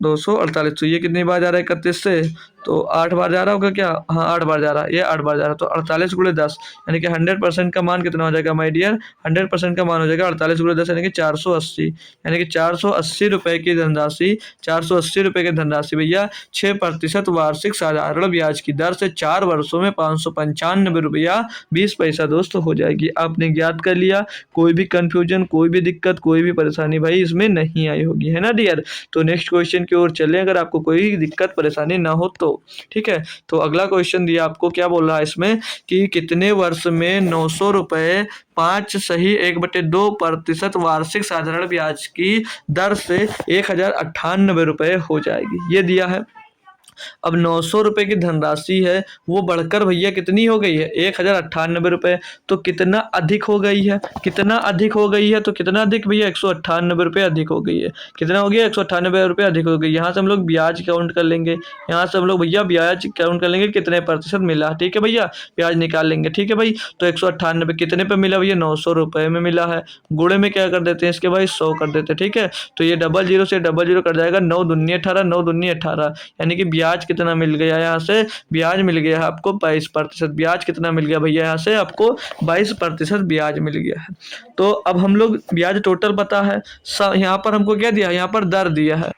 248। तो ये कितनी बार जा रहा है 31 से, तो 8 बार जा रहा होगा क्या, हाँ 8 बार जा रहा है, ये 8 बार जा रहा है, तो 48 गुणे 10, यानी कि 100% का मान कितना हो जाएगा माय डियर, 100% का मान हो जाएगा 48 गुणे 10, यानी कि 480, यानी कि 480 रुपये की धनराशि, 480 रुपये की धनराशि भैया 6% वार्षिक साधारण ब्याज की दर से 4 वर्षों में 595 रुपया 20 पैसा दोस्त हो जाएगी। आपने ज्ञात कर लिया, कोई भी कंफ्यूजन, कोई भी दिक्कत, कोई भी परेशानी भाई इसमें नहीं आई होगी, है ना डियर। तो नेक्स्ट क्वेश्चन की ओर चलें, अगर आपको कोई दिक्कत परेशानी ना हो तो। ठीक है। तो अगला क्वेश्चन दिया आपको, क्या बोल रहा है इसमें कि कितने वर्ष में 900 रुपये 5.1/2% वार्षिक साधारण ब्याज की दर से 1098 रुपये हो जाएगी, ये दिया है। अब 900 रुपये की धनराशि है, वो बढ़कर भैया कितनी हो गई है, 1098 रुपये। तो कितना अधिक हो गई है, कितना अधिक हो गई है, तो कितना अधिक भैया, 198 रुपये अधिक हो गई है। कितना हो गया, 198 रुपये अधिक हो गई। यहाँ से हम लोग ब्याज काउंट कर लेंगे, यहाँ से हम लोग भैया ब्याज काउंट कर लेंगे, कितने प्रतिशत मिला। ठीक है भैया, ब्याज निकाल लेंगे। ठीक है भाई। तो 198 कितने पे मिला भैया, 900 रुपये में मिला है। गुणे में क्या कर देते हैं इसके भाई, 100 कर देते हैं। ठीक है। तो ये डबल जीरो से डबल जीरो कट जाएगा, 9 दूनी 18, 9 दूनी 18, यानी कि ब्याज कितना मिल गया, यहाँ से ब्याज मिल गया है आपको 22%। ब्याज कितना मिल गया भैया, यहाँ से आपको 22% ब्याज मिल गया है। तो अब हम लोग ब्याज टोटल पता है, यहाँ पर हमको क्या दिया है, यहाँ पर दर दिया है।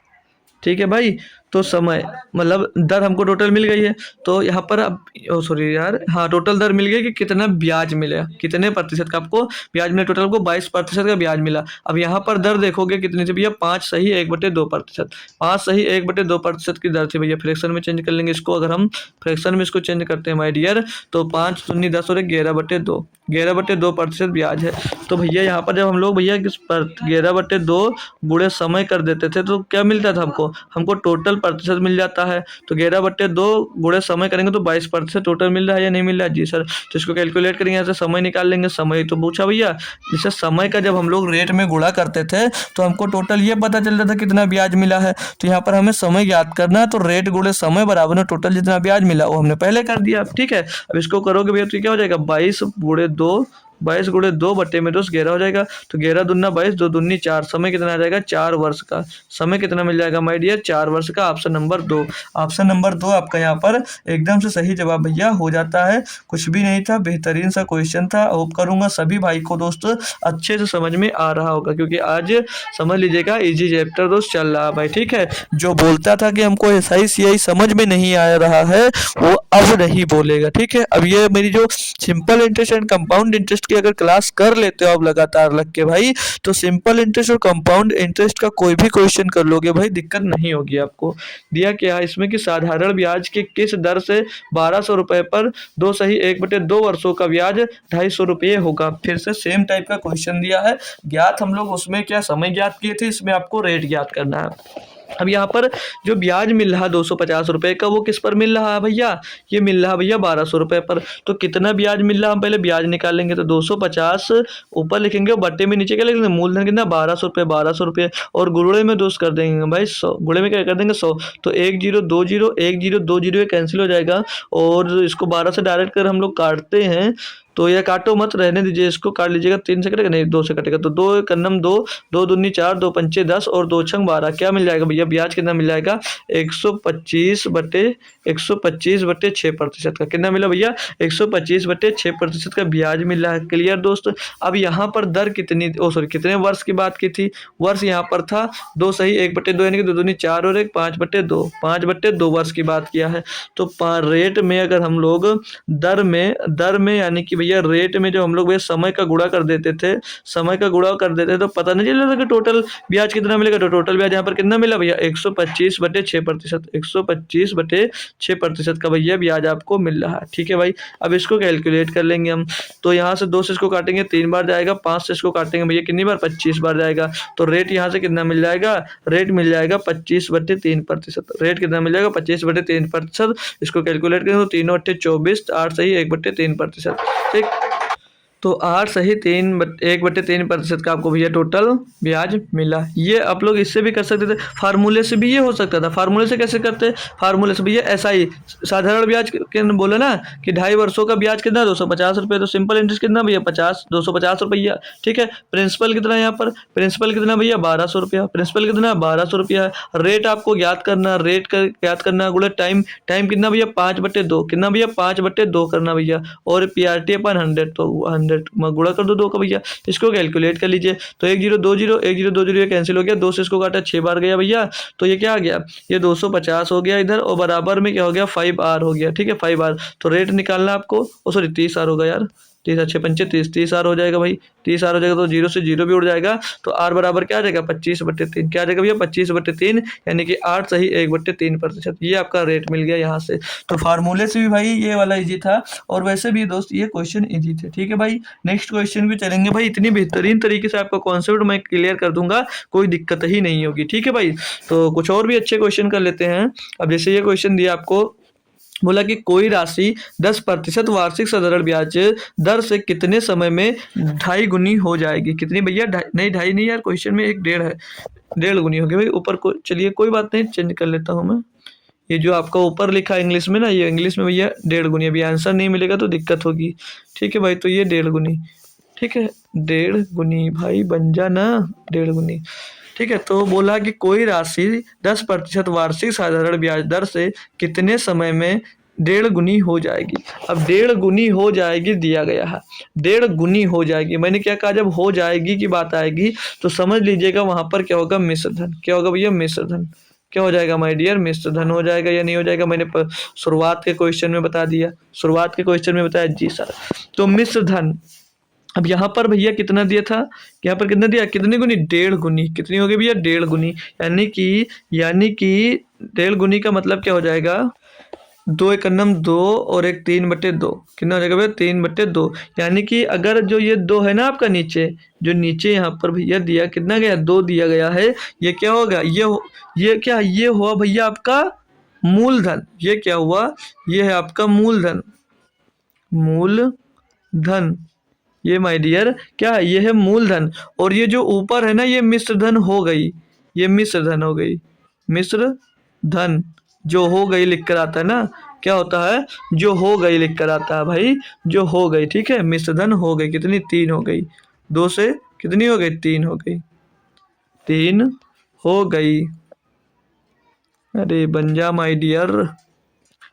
ठीक है भाई। तो समय मतलब दर हमको टोटल मिल गई है। तो यहाँ पर अब सॉरी यार, हाँ टोटल दर मिल गई कि कितना ब्याज मिला, कितने प्रतिशत का आपको ब्याज मिला। टोटल आपको 22% का ब्याज मिला। अब यहाँ पर दर देखोगे कितनी थी भैया, 5 सही 1/2%। 5 सही 1/2% की दर थी भैया। फ्रैक्शन में चेंज कर लेंगे इसको, अगर हम फ्रैक्शन में इसको चेंज करते हैं माय डियर, तो 5 दूनी 10 और 11/2, 11/2% ब्याज है। तो भैया यहाँ पर जब हम लोग भैया 11/2 गुणे समय कर देते थे तो क्या मिलता था हमको, हमको टोटल प्रतिशत मिल जाता है। तो 11/2 गुणे समय करेंगे तो 22% टोटल मिल रहा है या नहीं मिल रहा है जी सर। तो इसको कैलकुलेट करेंगे, यहाँ से समय निकाल लेंगे। समय तो पूछा भैया, जैसे समय का जब हम लोग रेट में गुणा करते थे तो हमको टोटल ये पता चलता था कितना ब्याज मिला है। तो यहाँ पर हमें समय ज्ञात करना है, तो रेट गुणे समय बराबर में टोटल जितना ब्याज मिला वो हमने पहले कर दिया। ठीक है, अब इसको करोगे भैया तो क्या हो जाएगा, 22 गुणे 2 11 हो जाएगा। तो 11 दूना 22, 2 दूनी 4, समय कितना आ जाएगा 4 वर्ष का। समय कितना मिल जाएगा माय डियर, 4 वर्ष का। ऑप्शन नंबर 2, ऑप्शन नंबर 2 आपका यहाँ पर एकदम से सही जवाब भैया हो जाता है। कुछ भी नहीं था, बेहतरीन सा क्वेश्चन था। होप करूंगा सभी भाई को दोस्त अच्छे से समझ में आ रहा होगा, क्योंकि आज समझ लीजिएगा इजी चैप्टर दोस्त चल रहा है भाई। ठीक है, जो बोलता था कि हमको SI समझ में नहीं आ रहा है वो अब नहीं बोलेगा। ठीक है, अब ये मेरी जो simple interest and compound interest की अगर क्लास कर लेते हो आप लगातार लग के भाई, तो सिंपल इंटरेस्ट और कंपाउंड इंटरेस्ट का कोई भी क्वेश्चन कर लोगे भाई, दिक्कत नहीं होगी आपको। दिया क्या है इसमें कि साधारण ब्याज के किस दर से 1200 रुपए पर 2 सही 1/2 वर्षों का ब्याज 250 रुपये होगा। फिर से सेम टाइप का क्वेश्चन दिया है। ज्ञात हम लोग उसमें क्या समय ज्ञात किए थे, इसमें आपको रेट ज्ञात करना है। अब यहाँ पर जो ब्याज मिल रहा है 250 रुपये का, वो किस पर मिल रहा है भैया, ये मिल रहा है भैया 1200 रुपये पर। तो कितना ब्याज मिल रहा है, हम पहले ब्याज निकाल लेंगे। तो 250 ऊपर लिखेंगे और बट्टे में नीचे क्या लिखेंगे, मूलधन कितना 1200 रुपये, 1200 रुपये और गुणे में दोस्त कर देंगे भाई 100, गुणे में क्या कर देंगे 100। तो 1 0 2 0 1 0 2 0 ये कैंसिल हो जाएगा, और इसको 12 से डायरेक्ट कर हम लोग काटते हैं। तो ये काटो मत, रहने दीजिए, इसको काट लीजिएगा। 3 से कटेगा नहीं, 2 से कटेगा। तो 2 कन्नम 2, 2 दूनी 4, 2 पंचे 10 और 2 छंग 12। क्या मिल जाएगा भैया, ब्याज कितना मिल जाएगा 125/6% का। कितना मिला भैया 125/6% का ब्याज मिल रहा है। क्लियर दोस्त। अब यहाँ पर दर कितनी, कितने वर्ष की बात की थी, वर्ष यहाँ पर था 2 सही 1/2 यानी कि 2 दूनी 4 और 1 5/2, 5/2 वर्ष की बात किया है। तो रेट में अगर हम लोग दर में यानी कि भैया रेट में जो हम लोग भैया समय का गुणा कर देते थे, समय का गुणा कर देते तो पता नहीं चल रहा कि टोटल ब्याज कितना मिलेगा। तो टोटल ब्याज यहाँ पर कितना मिला भैया 125/6%, 125/6% का भैया ब्याज आपको मिल रहा है। ठीक है भाई, अब इसको कैलकुलेट कर लेंगे हम। तो यहाँ से 2 से इसको काटेंगे 3 बार जाएगा, 5 से इसको काटेंगे भैया कितनी बार 25 बार जाएगा। तो रेट यहाँ से कितना मिल जाएगा, रेट मिल जाएगा 25/3%। रेट कितना मिल जाएगा 25/3%। इसको कैलकुलेट करें तो 3 × 24, 8 सही 1/3%। ठीक, तो 8 सही 1/3% का आपको भैया टोटल ब्याज मिला। ये आप लोग इससे भी कर सकते थे, फार्मूले से भी ये हो सकता था। फार्मूले से कैसे करते हैं, फार्मूले से भैया SI साधारण ब्याज के बोले ना कि 2.5 वर्षों का ब्याज कितना 250 रुपये। तो सिंपल इंटरेस्ट कितना भैया 250 रुपया। ठीक है, प्रिंसिपल कितना है यहाँ पर, प्रिंसिपल कितना भैया 1200 रुपया, प्रिंसिपल कितना 1200 रुपया है। रेट आपको ज्ञात करना, ज्ञात करना गुणे टाइम कितना भैया 5/2, कितना भैया 5/2 करना भैया, और PRT अपन 100, तो 100 गुणा कर दो 2 का भैया। इसको कैलकुलेट कर लीजिए। तो 1 0 2 0 1 0 2 0 ये कैंसिल हो गया, 2 से इसको काटा 6 बार गया भैया। तो ये क्या आ गया, ये 250 हो गया इधर, और बराबर में क्या हो गया 5R हो गया। ठीक है, 5R। तो रेट निकालना आपको, 30R होगा यार, 30 6 पंचे 30, 30R हो जाएगा भाई, 30R हो जाएगा। तो 0 से 0 भी उड़ जाएगा। तो R बराबर क्या आ जाएगा 25/3, क्या आ जाएगा भैया 25/3, यानी कि 8 सही 1/3%। ये आपका रेट मिल गया यहाँ से। तो फार्मूले से भी भाई ये वाला इजी था, और वैसे भी दोस्त ये क्वेश्चन इजी थे। ठीक है भाई, नेक्स्ट क्वेश्चन भी चलेंगे भाई। इतनी बेहतरीन तरीके से आपका कॉन्सेप्ट मैं क्लियर कर दूंगा, कोई दिक्कत ही नहीं होगी। ठीक है भाई, तो कुछ और भी अच्छे क्वेश्चन कर लेते हैं। अब जैसे ये क्वेश्चन दिया आपको, बोला कि कोई राशि 10% वार्षिक साधारण ब्याज दर से कितने समय में 2.5 गुनी हो जाएगी। कितनी भैया, नहीं 2.5 नहीं यार, क्वेश्चन में 1.5 है, 1.5 गुनी होगी भाई ऊपर को। चलिए कोई बात नहीं, चेंज कर लेता हूँ मैं। ये जो आपका ऊपर लिखा है इंग्लिश में ना, ये इंग्लिश में भैया 1.5 गुनी। अभी आंसर नहीं मिलेगा तो दिक्कत होगी। ठीक है भाई, तो ये 1.5 गुनी। ठीक है, 1.5 गुनी भाई बन जा ना, 1.5 गुनी। ठीक है, तो बोला कि कोई राशि 10% वार्षिक साधारण ब्याज दर से कितने समय में 1.5 गुनी हो जाएगी। अब 1.5 गुनी हो जाएगी दिया गया है, 1.5 गुनी हो जाएगी। मैंने क्या कहा, जब हो जाएगी की बात आएगी तो समझ लीजिएगा वहां पर क्या होगा, मिश्रधन। क्या होगा भैया, मिश्रधन। क्या हो जाएगा माय डियर, मिश्र धन हो जाएगा या नहीं हो जाएगा। मैंने शुरुआत के क्वेश्चन में बता दिया, शुरुआत के क्वेश्चन में बताया जी सर। तो मिश्र धन, अब यहाँ पर भैया कितना दिया था, यहाँ पर कितना दिया, कितनी गुनी, 1.5 गुनी, कितनी हो गई भैया, 1.5 गुनी, यानी कि 1.5 गुनी का मतलब क्या हो जाएगा, 2 एकम 2 और एक 3/2, कितना हो जाएगा भैया, 3/2। यानी कि अगर जो ये 2 है ना आपका नीचे, जो नीचे यहाँ पर भैया दिया कितना गया, 2 दिया गया है, ये क्या होगा, ये क्या, ये हुआ भैया आपका मूलधन। ये क्या हुआ, ये है आपका मूलधन, मूलधन, ये माय डियर क्या है, ये है मूलधन। और ये जो ऊपर है ना, ये मिश्र धन हो गई, ये मिश्र धन हो गई, मिश्र धन जो हो गई लिख कर आता है ना, क्या होता है, जो हो गई लिख कर आता है भाई, जो हो गई, ठीक है। मिश्र धन हो गई, कितनी, 3 हो गई, 2 से कितनी हो गई, 3 हो गई, 3 हो गई, अरे बन जा माय डियर,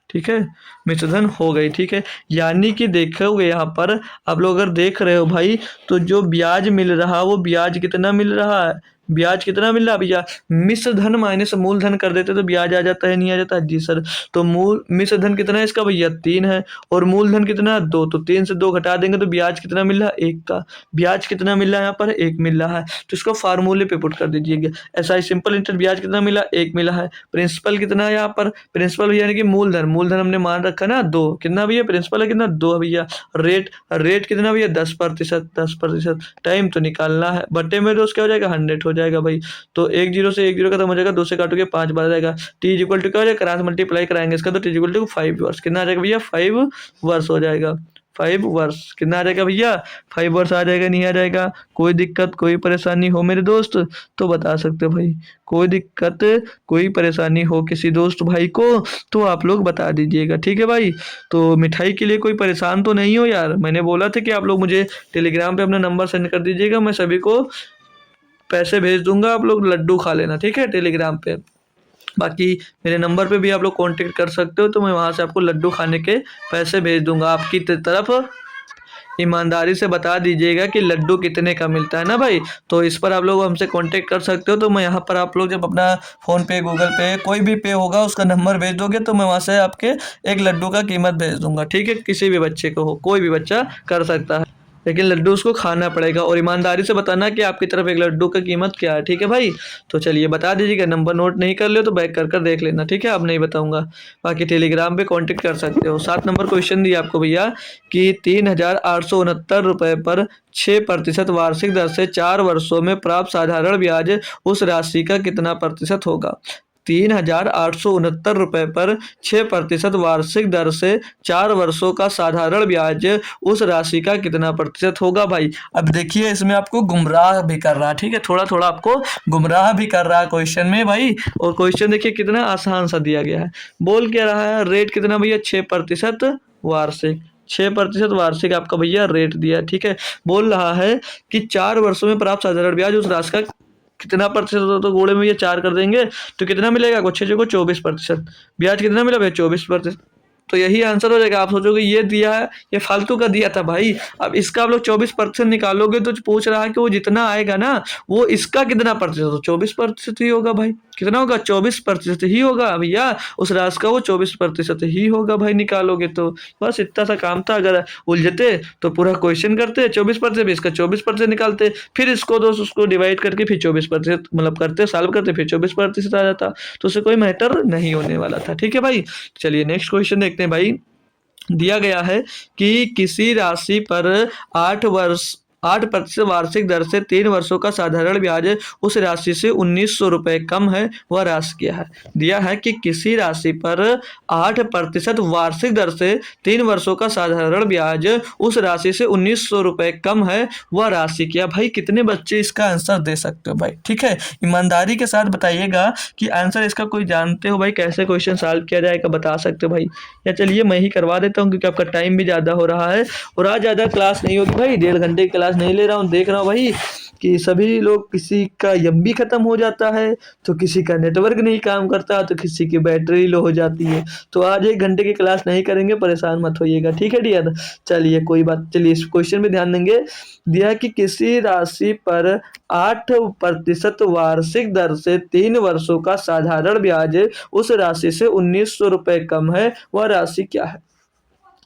ठीक है, मिश्रधन हो गई, ठीक है। यानी कि देखोगे यहाँ पर आप लोग अगर देख रहे हो भाई, तो जो ब्याज मिल रहा, वो ब्याज कितना मिल रहा है, ब्याज कितना मिल रहा है भैया, मिश्र धन माइनस मूलधन कर देते तो ब्याज आ जाता है, नहीं आ जाता जी सर। तो मिश्र धन कितना है इसका भैया, 3 है, और मूलधन कितना है, 2, तो 3 से 2 घटा देंगे तो ब्याज कितना मिल रहा है, 1 का, ब्याज कितना मिल रहा है यहाँ पर, 1 मिल रहा है। तो इसको फार्मूले पे पुट कर दीजिएगा, ऐसा ही सिंपल इंटरेस्ट ब्याज कितना मिला, 1 मिला है। प्रिंसिपल कितना है यहाँ पर, प्रिंसिपल यानी कि मूलधन, मूलधन हमने मान रखा ना 2, कितना भैया प्रिंसिपल है कितना, 2 भैया। रेट कितना भैया, 10%, 10%। टाइम तो निकालना है, बटे में रोज क्या हो जाएगा, 100 हो जाएगा भाई। तो 1 0 से 1 0 खत्म हो जाएगा, 2 से काटोगे 5 बार जाएगा। टी इज इक्वल टू क्या हो जाएगा, क्रॉस मल्टीप्लाई कराएंगे इसका, तो टी इज इक्वल टू 5 वर्ष, कितना आ जाएगा भैया, 5 वर्ष हो जाएगा, 5 वर्ष, कितना आ जाएगा भैया, 5 वर्ष आ जाएगा, नहीं आ जाएगा। कोई दिक्कत कोई परेशानी हो मेरे दोस्त तो बता सकते हो भाई, कोई दिक्कत कोई परेशानी हो किसी दोस्त भाई को तो आप लोग बता दीजिएगा, ठीक है भाई। तो मिठाई के लिए कोई परेशान तो नहीं हो यार, मैंने बोला था कि आप लोग मुझे टेलीग्राम पे अपना नंबर सेंड कर दीजिएगा, मैं सभी को पैसे भेज दूंगा, आप लोग लड्डू खा लेना, ठीक है, टेलीग्राम पे। बाकी मेरे नंबर पे भी आप लोग कांटेक्ट कर सकते हो, तो मैं वहाँ से आपको लड्डू खाने के पैसे भेज दूंगा आपकी तरफ। ईमानदारी से बता दीजिएगा कि लड्डू कितने का मिलता है ना भाई, तो इस पर आप लोग हमसे कांटेक्ट कर सकते हो। तो मैं यहाँ पर आप लोग जब अपना फ़ोन पे, गूगल पे, कोई भी पे होगा उसका नंबर भेज दोगे तो मैं वहाँ से आपके एक लड्डू का कीमत भेज दूंगा, ठीक है। किसी भी बच्चे को हो, कोई भी बच्चा कर सकता है, लेकिन लड्डू उसको खाना पड़ेगा, और ईमानदारी से बताना कि आपकी तरफ एक लड्डू का कीमत क्या है, ठीक है भाई। तो चलिए बता दीजिएगा, नंबर नोट नहीं कर ले तो बैक कर देख लेना, ठीक है, अब नहीं बताऊंगा। बाकी टेलीग्राम पे कांटेक्ट कर सकते हो। 7 नंबर क्वेश्चन दिया आपको भैया कि 3,869 रुपये पर 6% वार्षिक दर से 4 वर्षों में प्राप्त साधारण ब्याज उस राशि का कितना प्रतिशत होगा। 3,869 रुपये पर 6% वार्षिक दर से 4 वर्षों का साधारण ब्याज उस राशि का कितना प्रतिशत होगा भाई। अब देखिए इसमें आपको गुमराह भी कर रहा है, ठीक है, थोड़ा थोड़ा आपको गुमराह भी कर रहा है क्वेश्चन में भाई। और क्वेश्चन देखिए कितना आसान सा दिया गया है। बोल क्या रहा है, रेट कितना भैया, 6% वार्षिक, 6% वार्षिक आपका भैया रेट दिया है, ठीक है। बोल रहा है कि 4 वर्षों में प्राप्त साधारण ब्याज उस राशि का कितना प्रतिशत होता, तो गोले में ये 4 कर देंगे तो कितना मिलेगा, को 6 को 24%, ब्याज कितना मिला भैया, 24%। तो यही आंसर हो जाएगा। आप सोचोगे ये दिया है, ये फालतू का दिया था भाई। अब इसका आप लोग 24% निकालोगे तो पूछ रहा है कि वो जितना आएगा ना वो इसका कितना प्रतिशत, तो 24% ही होगा भाई। कितना होगा, 24% ही होगा भैया, उस राशि का वो 24% ही होगा भाई, निकालोगे तो। बस इतना सा काम था, अगर उलझते तो पूरा क्वेश्चन करते, 24% भी इसका 24% निकालते, फिर इसको दोस्त उसको डिवाइड करके फिर 24% मतलब करते, सॉल्व करते, फिर 24% आ जाता, तो उससे कोई मैटर नहीं होने वाला था, ठीक है भाई। चलिए नेक्स्ट क्वेश्चन देखते हैं भाई। दिया गया है कि किसी राशि पर 8% वार्षिक दर से 3 वर्षों का साधारण ब्याज उस राशि से 1,900 रुपये कम है, वह राशि क्या है। दिया है कि किसी राशि पर 8% वार्षिक दर से 3 वर्षों का साधारण ब्याज उस राशि से 1,900 रुपये कम है, वह राशि क्या। भाई कितने बच्चे इसका आंसर दे सकते हो भाई, ठीक है, ईमानदारी के साथ बताइएगा कि आंसर इसका कोई जानते हो भाई, कैसे क्वेश्चन सॉल्व किया जाएगा बता सकते हो भाई। या चलिए मैं ही करवा देता हूँ क्योंकि आपका टाइम भी ज़्यादा हो रहा है, और आज ज़्यादा क्लास नहीं होगी भाई, 1.5 घंटे की क्लास नहीं ले रहा हूँ, देख रहा हूँ भाई कि सभी लोग, किसी का एमबी ख़त्म हो जाता है, तो किसी का नेटवर्क नहीं काम करता, तो किसी की बैटरी लो हो जाती है। तो आज 1 घंटे की क्लास नहीं करेंगे, परेशान मत होइएगा, ठीक है डियर। चलिए कोई बात, चलिए इस क्वेश्चन पे ध्यान देंगे। दिया है कि किसी राशि पर 8% वार्षिक दर से 3 वर्षों का साधारण ब्याज उस राशि से 1900 रुपये कम है, वह राशि क्या है?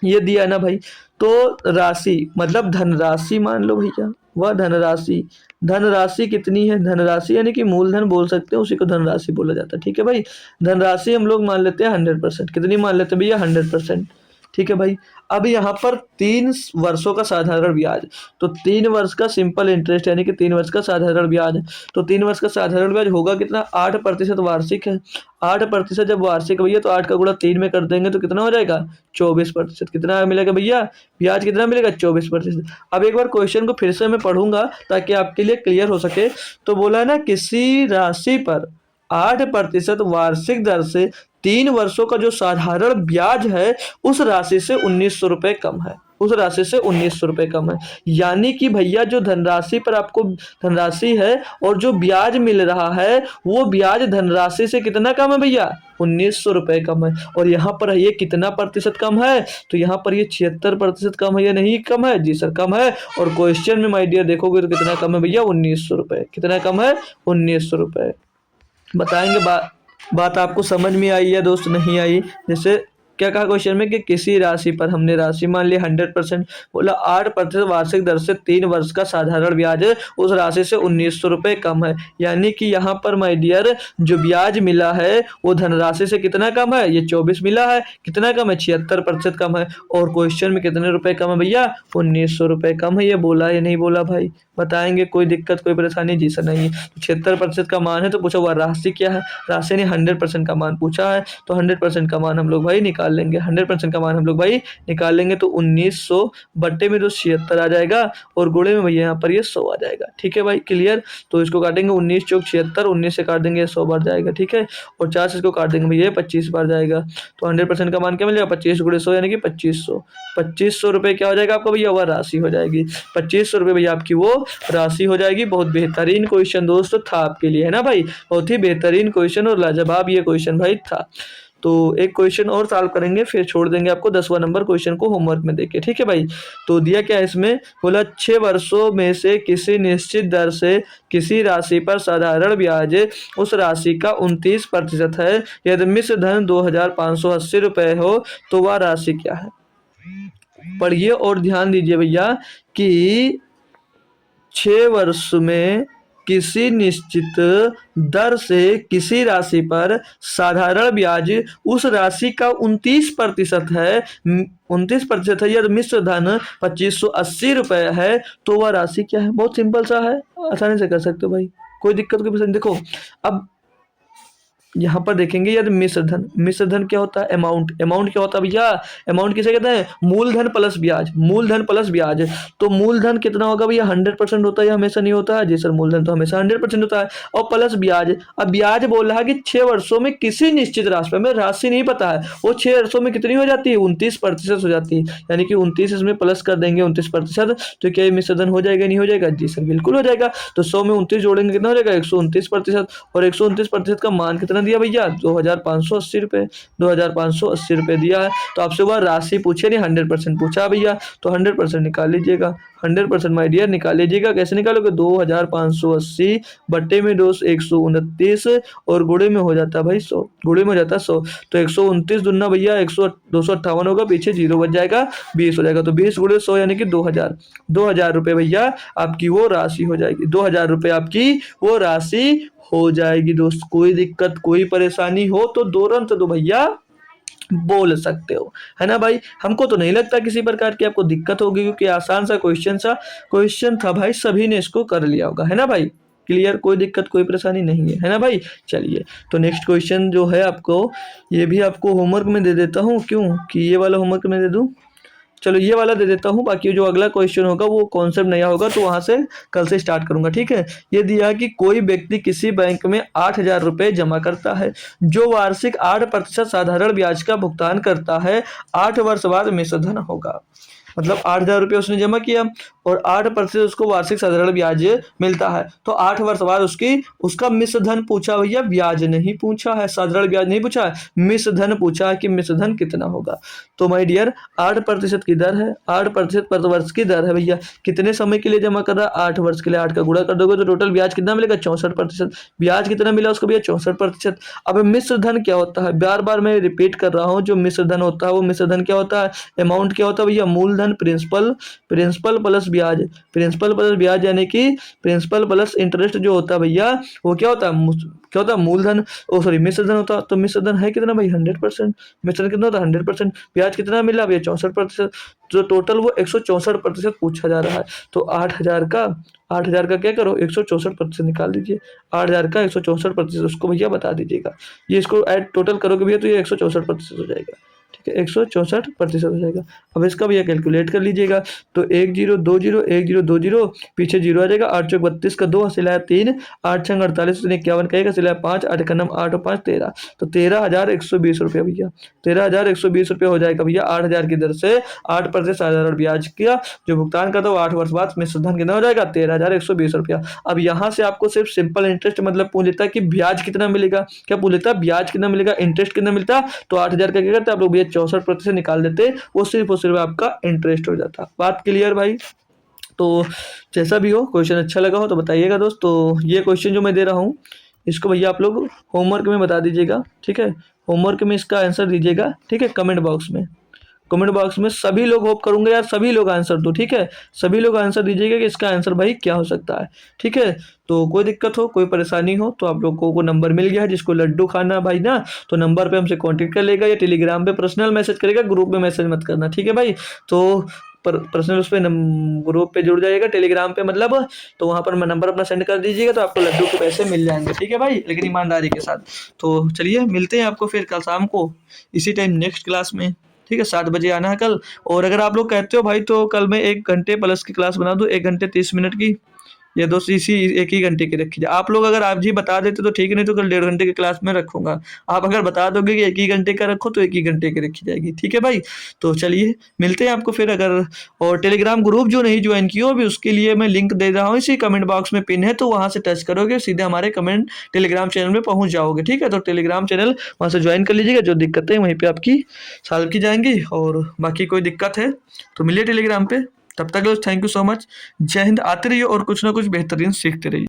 ये दिया है ना भाई। तो राशि मतलब धनराशि मान लो भैया, वह धनराशि, धनराशि कितनी है? धनराशि यानी कि मूलधन बोल सकते हैं, उसी को धनराशि बोला जाता है, ठीक है भाई। धनराशि हम लोग मान लेते हैं 100%। कितनी मान लेते हैं भैया? 100%, ठीक है भाई। अब यहाँ पर 3 वर्षों का साधारण ब्याज, तो 3 वर्ष का सिंपल इंटरेस्ट यानी कि 3 वर्ष का साधारण ब्याज, तो 3 वर्ष का साधारण ब्याज होगा कितना? 8% वार्षिक है। 8% जब वार्षिक भैया, तो 8 का गुणा 3 में कर देंगे तो कितना हो जाएगा? 24%। कितना मिलेगा भैया? ब्याज कितना मिलेगा? 24%। अब एक बार क्वेश्चन को फिर से मैं पढ़ूंगा ताकि आपके लिए क्लियर हो सके। तो बोला है ना, किसी राशि पर 8% वार्षिक दर से 3 वर्षों का जो साधारण ब्याज है, उस राशि से 1900 रुपये कम है, उस राशि से 1900 रुपये कम है। यानी कि भैया जो धनराशि पर आपको धनराशि है और जो ब्याज मिल रहा है, वो ब्याज धनराशि से कितना कम है भैया? 1900 रुपये कम है। और यहाँ पर ये कितना प्रतिशत कम है? तो यहाँ पर ये 76% कम है या नहीं कम है? जी सर कम है। और क्वेश्चन में माय डियर देखोगे तो कितना कम है भैया? 1900 रुपये। कितना कम है? 1900 रुपये। बताएंगे बात आपको समझ में आई या दोस्त नहीं आई? जैसे क्या कहा क्वेश्चन में कि किसी राशि पर, हमने राशि मान ली 100%, बोला 8% वार्षिक दर से 3 वर्ष का साधारण ब्याज उस राशि से 1900 रुपये कम है। यानी कि यहाँ पर माय डियर जो ब्याज मिला है वो धनराशि से कितना कम है? ये 24 मिला है। कितना कम है? 76% कम है। और क्वेश्चन में कितने रुपए कम है भैया? 1900 रुपये कम है। ये बोला या नहीं बोला भाई? बताएंगे। कोई दिक्कत कोई परेशानी? जी सर नहीं। तो 76% का मान है, तो पूछा हुआ राशि क्या है? राशि ने 100% का मान पूछा है, तो 100% का मान हम लोग भाई निकाल लेंगे। 100% का मान हम लोग भाई निकाल लेंगे, तो 1900 बट्टे में तो 76 आ जाएगा, और गुणे में भैया यहाँ पर ये 100 आ जाएगा। ठीक है भाई, क्लियर? तो इसको काटेंगे 19 चौक 76, 19 से काट देंगे 100 बार जाएगा, ठीक है। और 4 से इसको काट देंगे भैया 25 बार जाएगा। तो 100% का मान क्या मिलेगा? 25 गुणे 100 यानी कि 2500। 2500 रुपये क्या हो जाएगा आपका भैया? वह राशि हो जाएगी। 2500 रुपये भैया आपकी वो राशि हो जाएगी। बहुत बेहतरीन क्वेश्चन दोस्तों था आपके लिए, है ना भाई? बहुत ही बेहतरीन क्वेश्चन और लाजवाब ये क्वेश्चन भाई था। तो एक क्वेश्चन और सॉल्व करेंगे, फिर छोड़ देंगे आपको 10वां नंबर क्वेश्चन को होमवर्क में देके, ठीक है भाई। तो दिया क्या है इसमें? बोला 6 वर्षों में से किसी निश्चित दर से किसी राशि पर साधारण ब्याज उस राशि का 29% है। यदि मिश्र धन 2580 रुपये हो तो वह राशि क्या है? पढ़िए और ध्यान दीजिए भैया कि 6 वर्ष में किसी निश्चित दर से किसी राशि पर साधारण ब्याज उस राशि का 29% है। 29% है। यदि मिश्र धन 2580 रुपये है तो वह राशि क्या है? बहुत सिंपल सा है, आसानी से कर सकते हो भाई, कोई दिक्कत कोई पसंद। देखो अब यहाँ पर देखेंगे, यदि मिश्र धन, मिश्र धन क्या होता है? अमाउंट। अमाउंट क्या होता है भैया? अमाउंट किसे कहते हैं? मूलधन प्लस ब्याज। मूलधन प्लस ब्याज। तो मूलधन कितना होगा भैया? 100% होता है, हमेशा नहीं होता है? जी सर, मूलधन तो हमेशा 100% होता है। और प्लस ब्याज। अब ब्याज बोल रहा है कि 6 वर्षों में किसी निश्चित राशि पर, हमें राशि नहीं पता है, वो 6 वर्षों में कितनी हो जाती है? 29% हो जाती है। यानी कि 29 इसमें प्लस कर देंगे 29%, तो क्या मिश्र धन हो जाएगा नहीं हो जाएगा? जी सर बिल्कुल हो जाएगा। तो 100 में 29 जोड़ेंगे कितना हो जाएगा? 129%। और 129% का मान कितना दिया भैया? 2580 रुपये। 2580 रुपये दिया है। तो आपसे वह राशि पूछे नहीं, 100% पूछा भैया, तो 100% निकाल लीजिएगा। 100% माय डियर निकाल लीजिएगा। कैसे निकालोगे? 2580 बट्टे में 129 और गुणे में हो जाता है भाई 100। गुणे में हो जाता है 100। तो 129 दुना भैया 258 होगा, पीछे 0 बच जाएगा, 20 हो जाएगा। तो 20 गुणे 100 यानी कि 2000। 2000 रुपये भैया आपकी वो राशि हो जाएगी। 2000 रुपये आपकी वो राशि हो जाएगी दोस्त। कोई दिक्कत कोई परेशानी हो तो तुरंत दो भैया बोल सकते हो, है ना भाई? हमको तो नहीं लगता किसी प्रकार की आपको दिक्कत होगी, क्योंकि आसान सा क्वेश्चन था भाई, सभी ने इसको कर लिया होगा, है ना भाई? क्लियर? कोई दिक्कत कोई परेशानी नहीं है ना भाई? चलिए तो नेक्स्ट क्वेश्चन जो है आपको, ये भी आपको होमवर्क में दे देता हूँ। क्यों कि ये वाला होमवर्क में दे दूँ? चलो ये वाला दे देता हूँ, बाकी जो अगला क्वेश्चन होगा वो कॉन्सेप्ट नया होगा, तो वहां से कल से स्टार्ट करूंगा, ठीक है। ये दिया कि कोई व्यक्ति किसी बैंक में 8000 रुपये जमा करता है, जो वार्षिक 8% साधारण ब्याज का भुगतान करता है। 8 वर्ष बाद मिश्र धन होगा। मतलब 8,000 रुपये उसने जमा किया और 8% उसको वार्षिक साधारण ब्याज मिलता है। तो 8 वर्ष बाद उसका मिश्र धन पूछा भैया, ब्याज नहीं पूछा है, साधारण ब्याज नहीं पूछा है, मिश्र धन पूछा है कि मिश्र धन कितना होगा। तो माय डियर 8% की दर है, 8% प्रति वर्ष की दर है भैया। कितने समय के लिए जमा कर रहा है? 8 वर्ष के लिए। 8 का गुणा कर दोगे तो टोटल ब्याज कितना मिलेगा? 64%। ब्याज कितना मिला उसको भैया? 64%। अब मिश्र धन क्या होता है? बार बार मैं रिपीट कर रहा हूँ, जो मिश्र धन होता है वो मिश्र धन क्या होता है? अमाउंट क्या होता है भैया? मूलधन प्रिंसिपल प्लस ब्याज, प्रिंसिपल प्लस ब्याज यानी कि प्रिंसिपल प्लस इंटरेस्ट जो होता है भैया वो क्या होता है? क्या होता है? मूलधन। ओ सॉरी, मिश्र धन होता है। तो मिश्र धन है कितना भाई? 100%। मिश्र धन कितना होता है? 100%। ब्याज कितना मिला भैया? 64%। जो टोटल वो 164% पूछा जा रहा है। तो 8,000 का क्या करो? 164% निकाल दीजिए। 8,000 का 164% उसको भैया बता दीजिएगा। ये इसको ऐड टोटल करोगे भैया तो ये 164% हो जाएगा। ठीक है, 164% हो जाएगा। अब इसका भैया कैलकुलेट कर लीजिएगा। तो 1020 पीछे जीरो आ जाएगा। 8 चौक 32 का 2 सिलाया 3, 8 छंग 48 51 कहेगा सिलाया 5, 8 का नम 8 और 5 13। तो 13,120 रुपया भैया, 13,120 रुपया हो जाएगा भैया। 8,000 की दर से 8% साधारण ब्याज का जो भुगतान करता है वो 8 वर्ष बाद मिश्र धन कितना हो जाएगा? 13,120 रुपया। अब यहाँ से आपको सिर्फ सिंपल इंटरेस्ट मतलब पूछ लेता है कि ब्याज कितना मिलेगा। क्या पूछ लेता है? ब्याज कितना मिलेगा, इंटरेस्ट कितना मिलता। तो 8,000 का क्या करते आप लोग भैया? 64% निकाल देते, वो सिर्फ और सिर्फ आपका इंटरेस्ट हो जाता। बात क्लियर भाई? तो जैसा भी हो, क्वेश्चन अच्छा लगा हो तो बताइएगा दोस्त। तो ये क्वेश्चन जो मैं दे रहा हूँ इसको भैया आप लोग होमवर्क में बता दीजिएगा। ठीक है, होमवर्क में इसका आंसर दीजिएगा। ठीक है, कमेंट बॉक्स में। कमेंट बॉक्स में सभी लोग होप करूंगा यार सभी लोग आंसर दो। ठीक है, सभी लोग आंसर दीजिएगा कि इसका आंसर भाई क्या हो सकता है। ठीक है, तो कोई दिक्कत हो, कोई परेशानी हो तो आप लोगों को नंबर मिल गया है, जिसको लड्डू खाना भाई ना तो नंबर पे हमसे कांटेक्ट कर लेगा या टेलीग्राम पे पर्सनल मैसेज करेगा, ग्रुप में मैसेज मत करना। ठीक है भाई, तो पर्सनल उस पर ग्रुप पे जुड़ जाइएगा टेलीग्राम पे मतलब, तो वहाँ पर मैं नंबर अपना सेंड कर दीजिएगा तो आपको लड्डू के पैसे मिल जाएंगे। ठीक है भाई, लेकिन ईमानदारी के साथ। तो चलिए मिलते हैं आपको फिर कल शाम को इसी टाइम नेक्स्ट क्लास में। ठीक है, 7 बजे आना है कल। और अगर आप लोग कहते हो भाई तो कल मैं 1 घंटे प्लस की क्लास बना दूँ, 1 घंटे 30 मिनट की, या दोस्त इसी 1 ही घंटे की रखी जाए। आप लोग अगर आप जी बता देते तो ठीक है, नहीं तो कल 1.5 घंटे की क्लास में रखूंगा। आप अगर बता दोगे कि 1 ही घंटे का रखो तो 1 ही घंटे की रखी जाएगी। ठीक है भाई, तो चलिए मिलते हैं आपको फिर। अगर और टेलीग्राम ग्रुप जो नहीं ज्वाइन किया अभी उसके लिए मैं लिंक दे रहा हूँ, इसी कमेंट बॉक्स में पिन है, तो वहाँ से टच करोगे सीधे हमारे कमेंट टेलीग्राम चैनल में पहुँच जाओगे। ठीक है, तो टेलीग्राम चैनल वहाँ से ज्वाइन कर लीजिएगा, जो दिक्कतें वहीं पर आपकी सॉल्व की जाएंगी। और बाकी कोई दिक्कत है तो मिलिए टेलीग्राम पे। तब तक थैंक यू सो मच। जय हिंद। आते रहिए और कुछ ना कुछ बेहतरीन सीखते रहिए।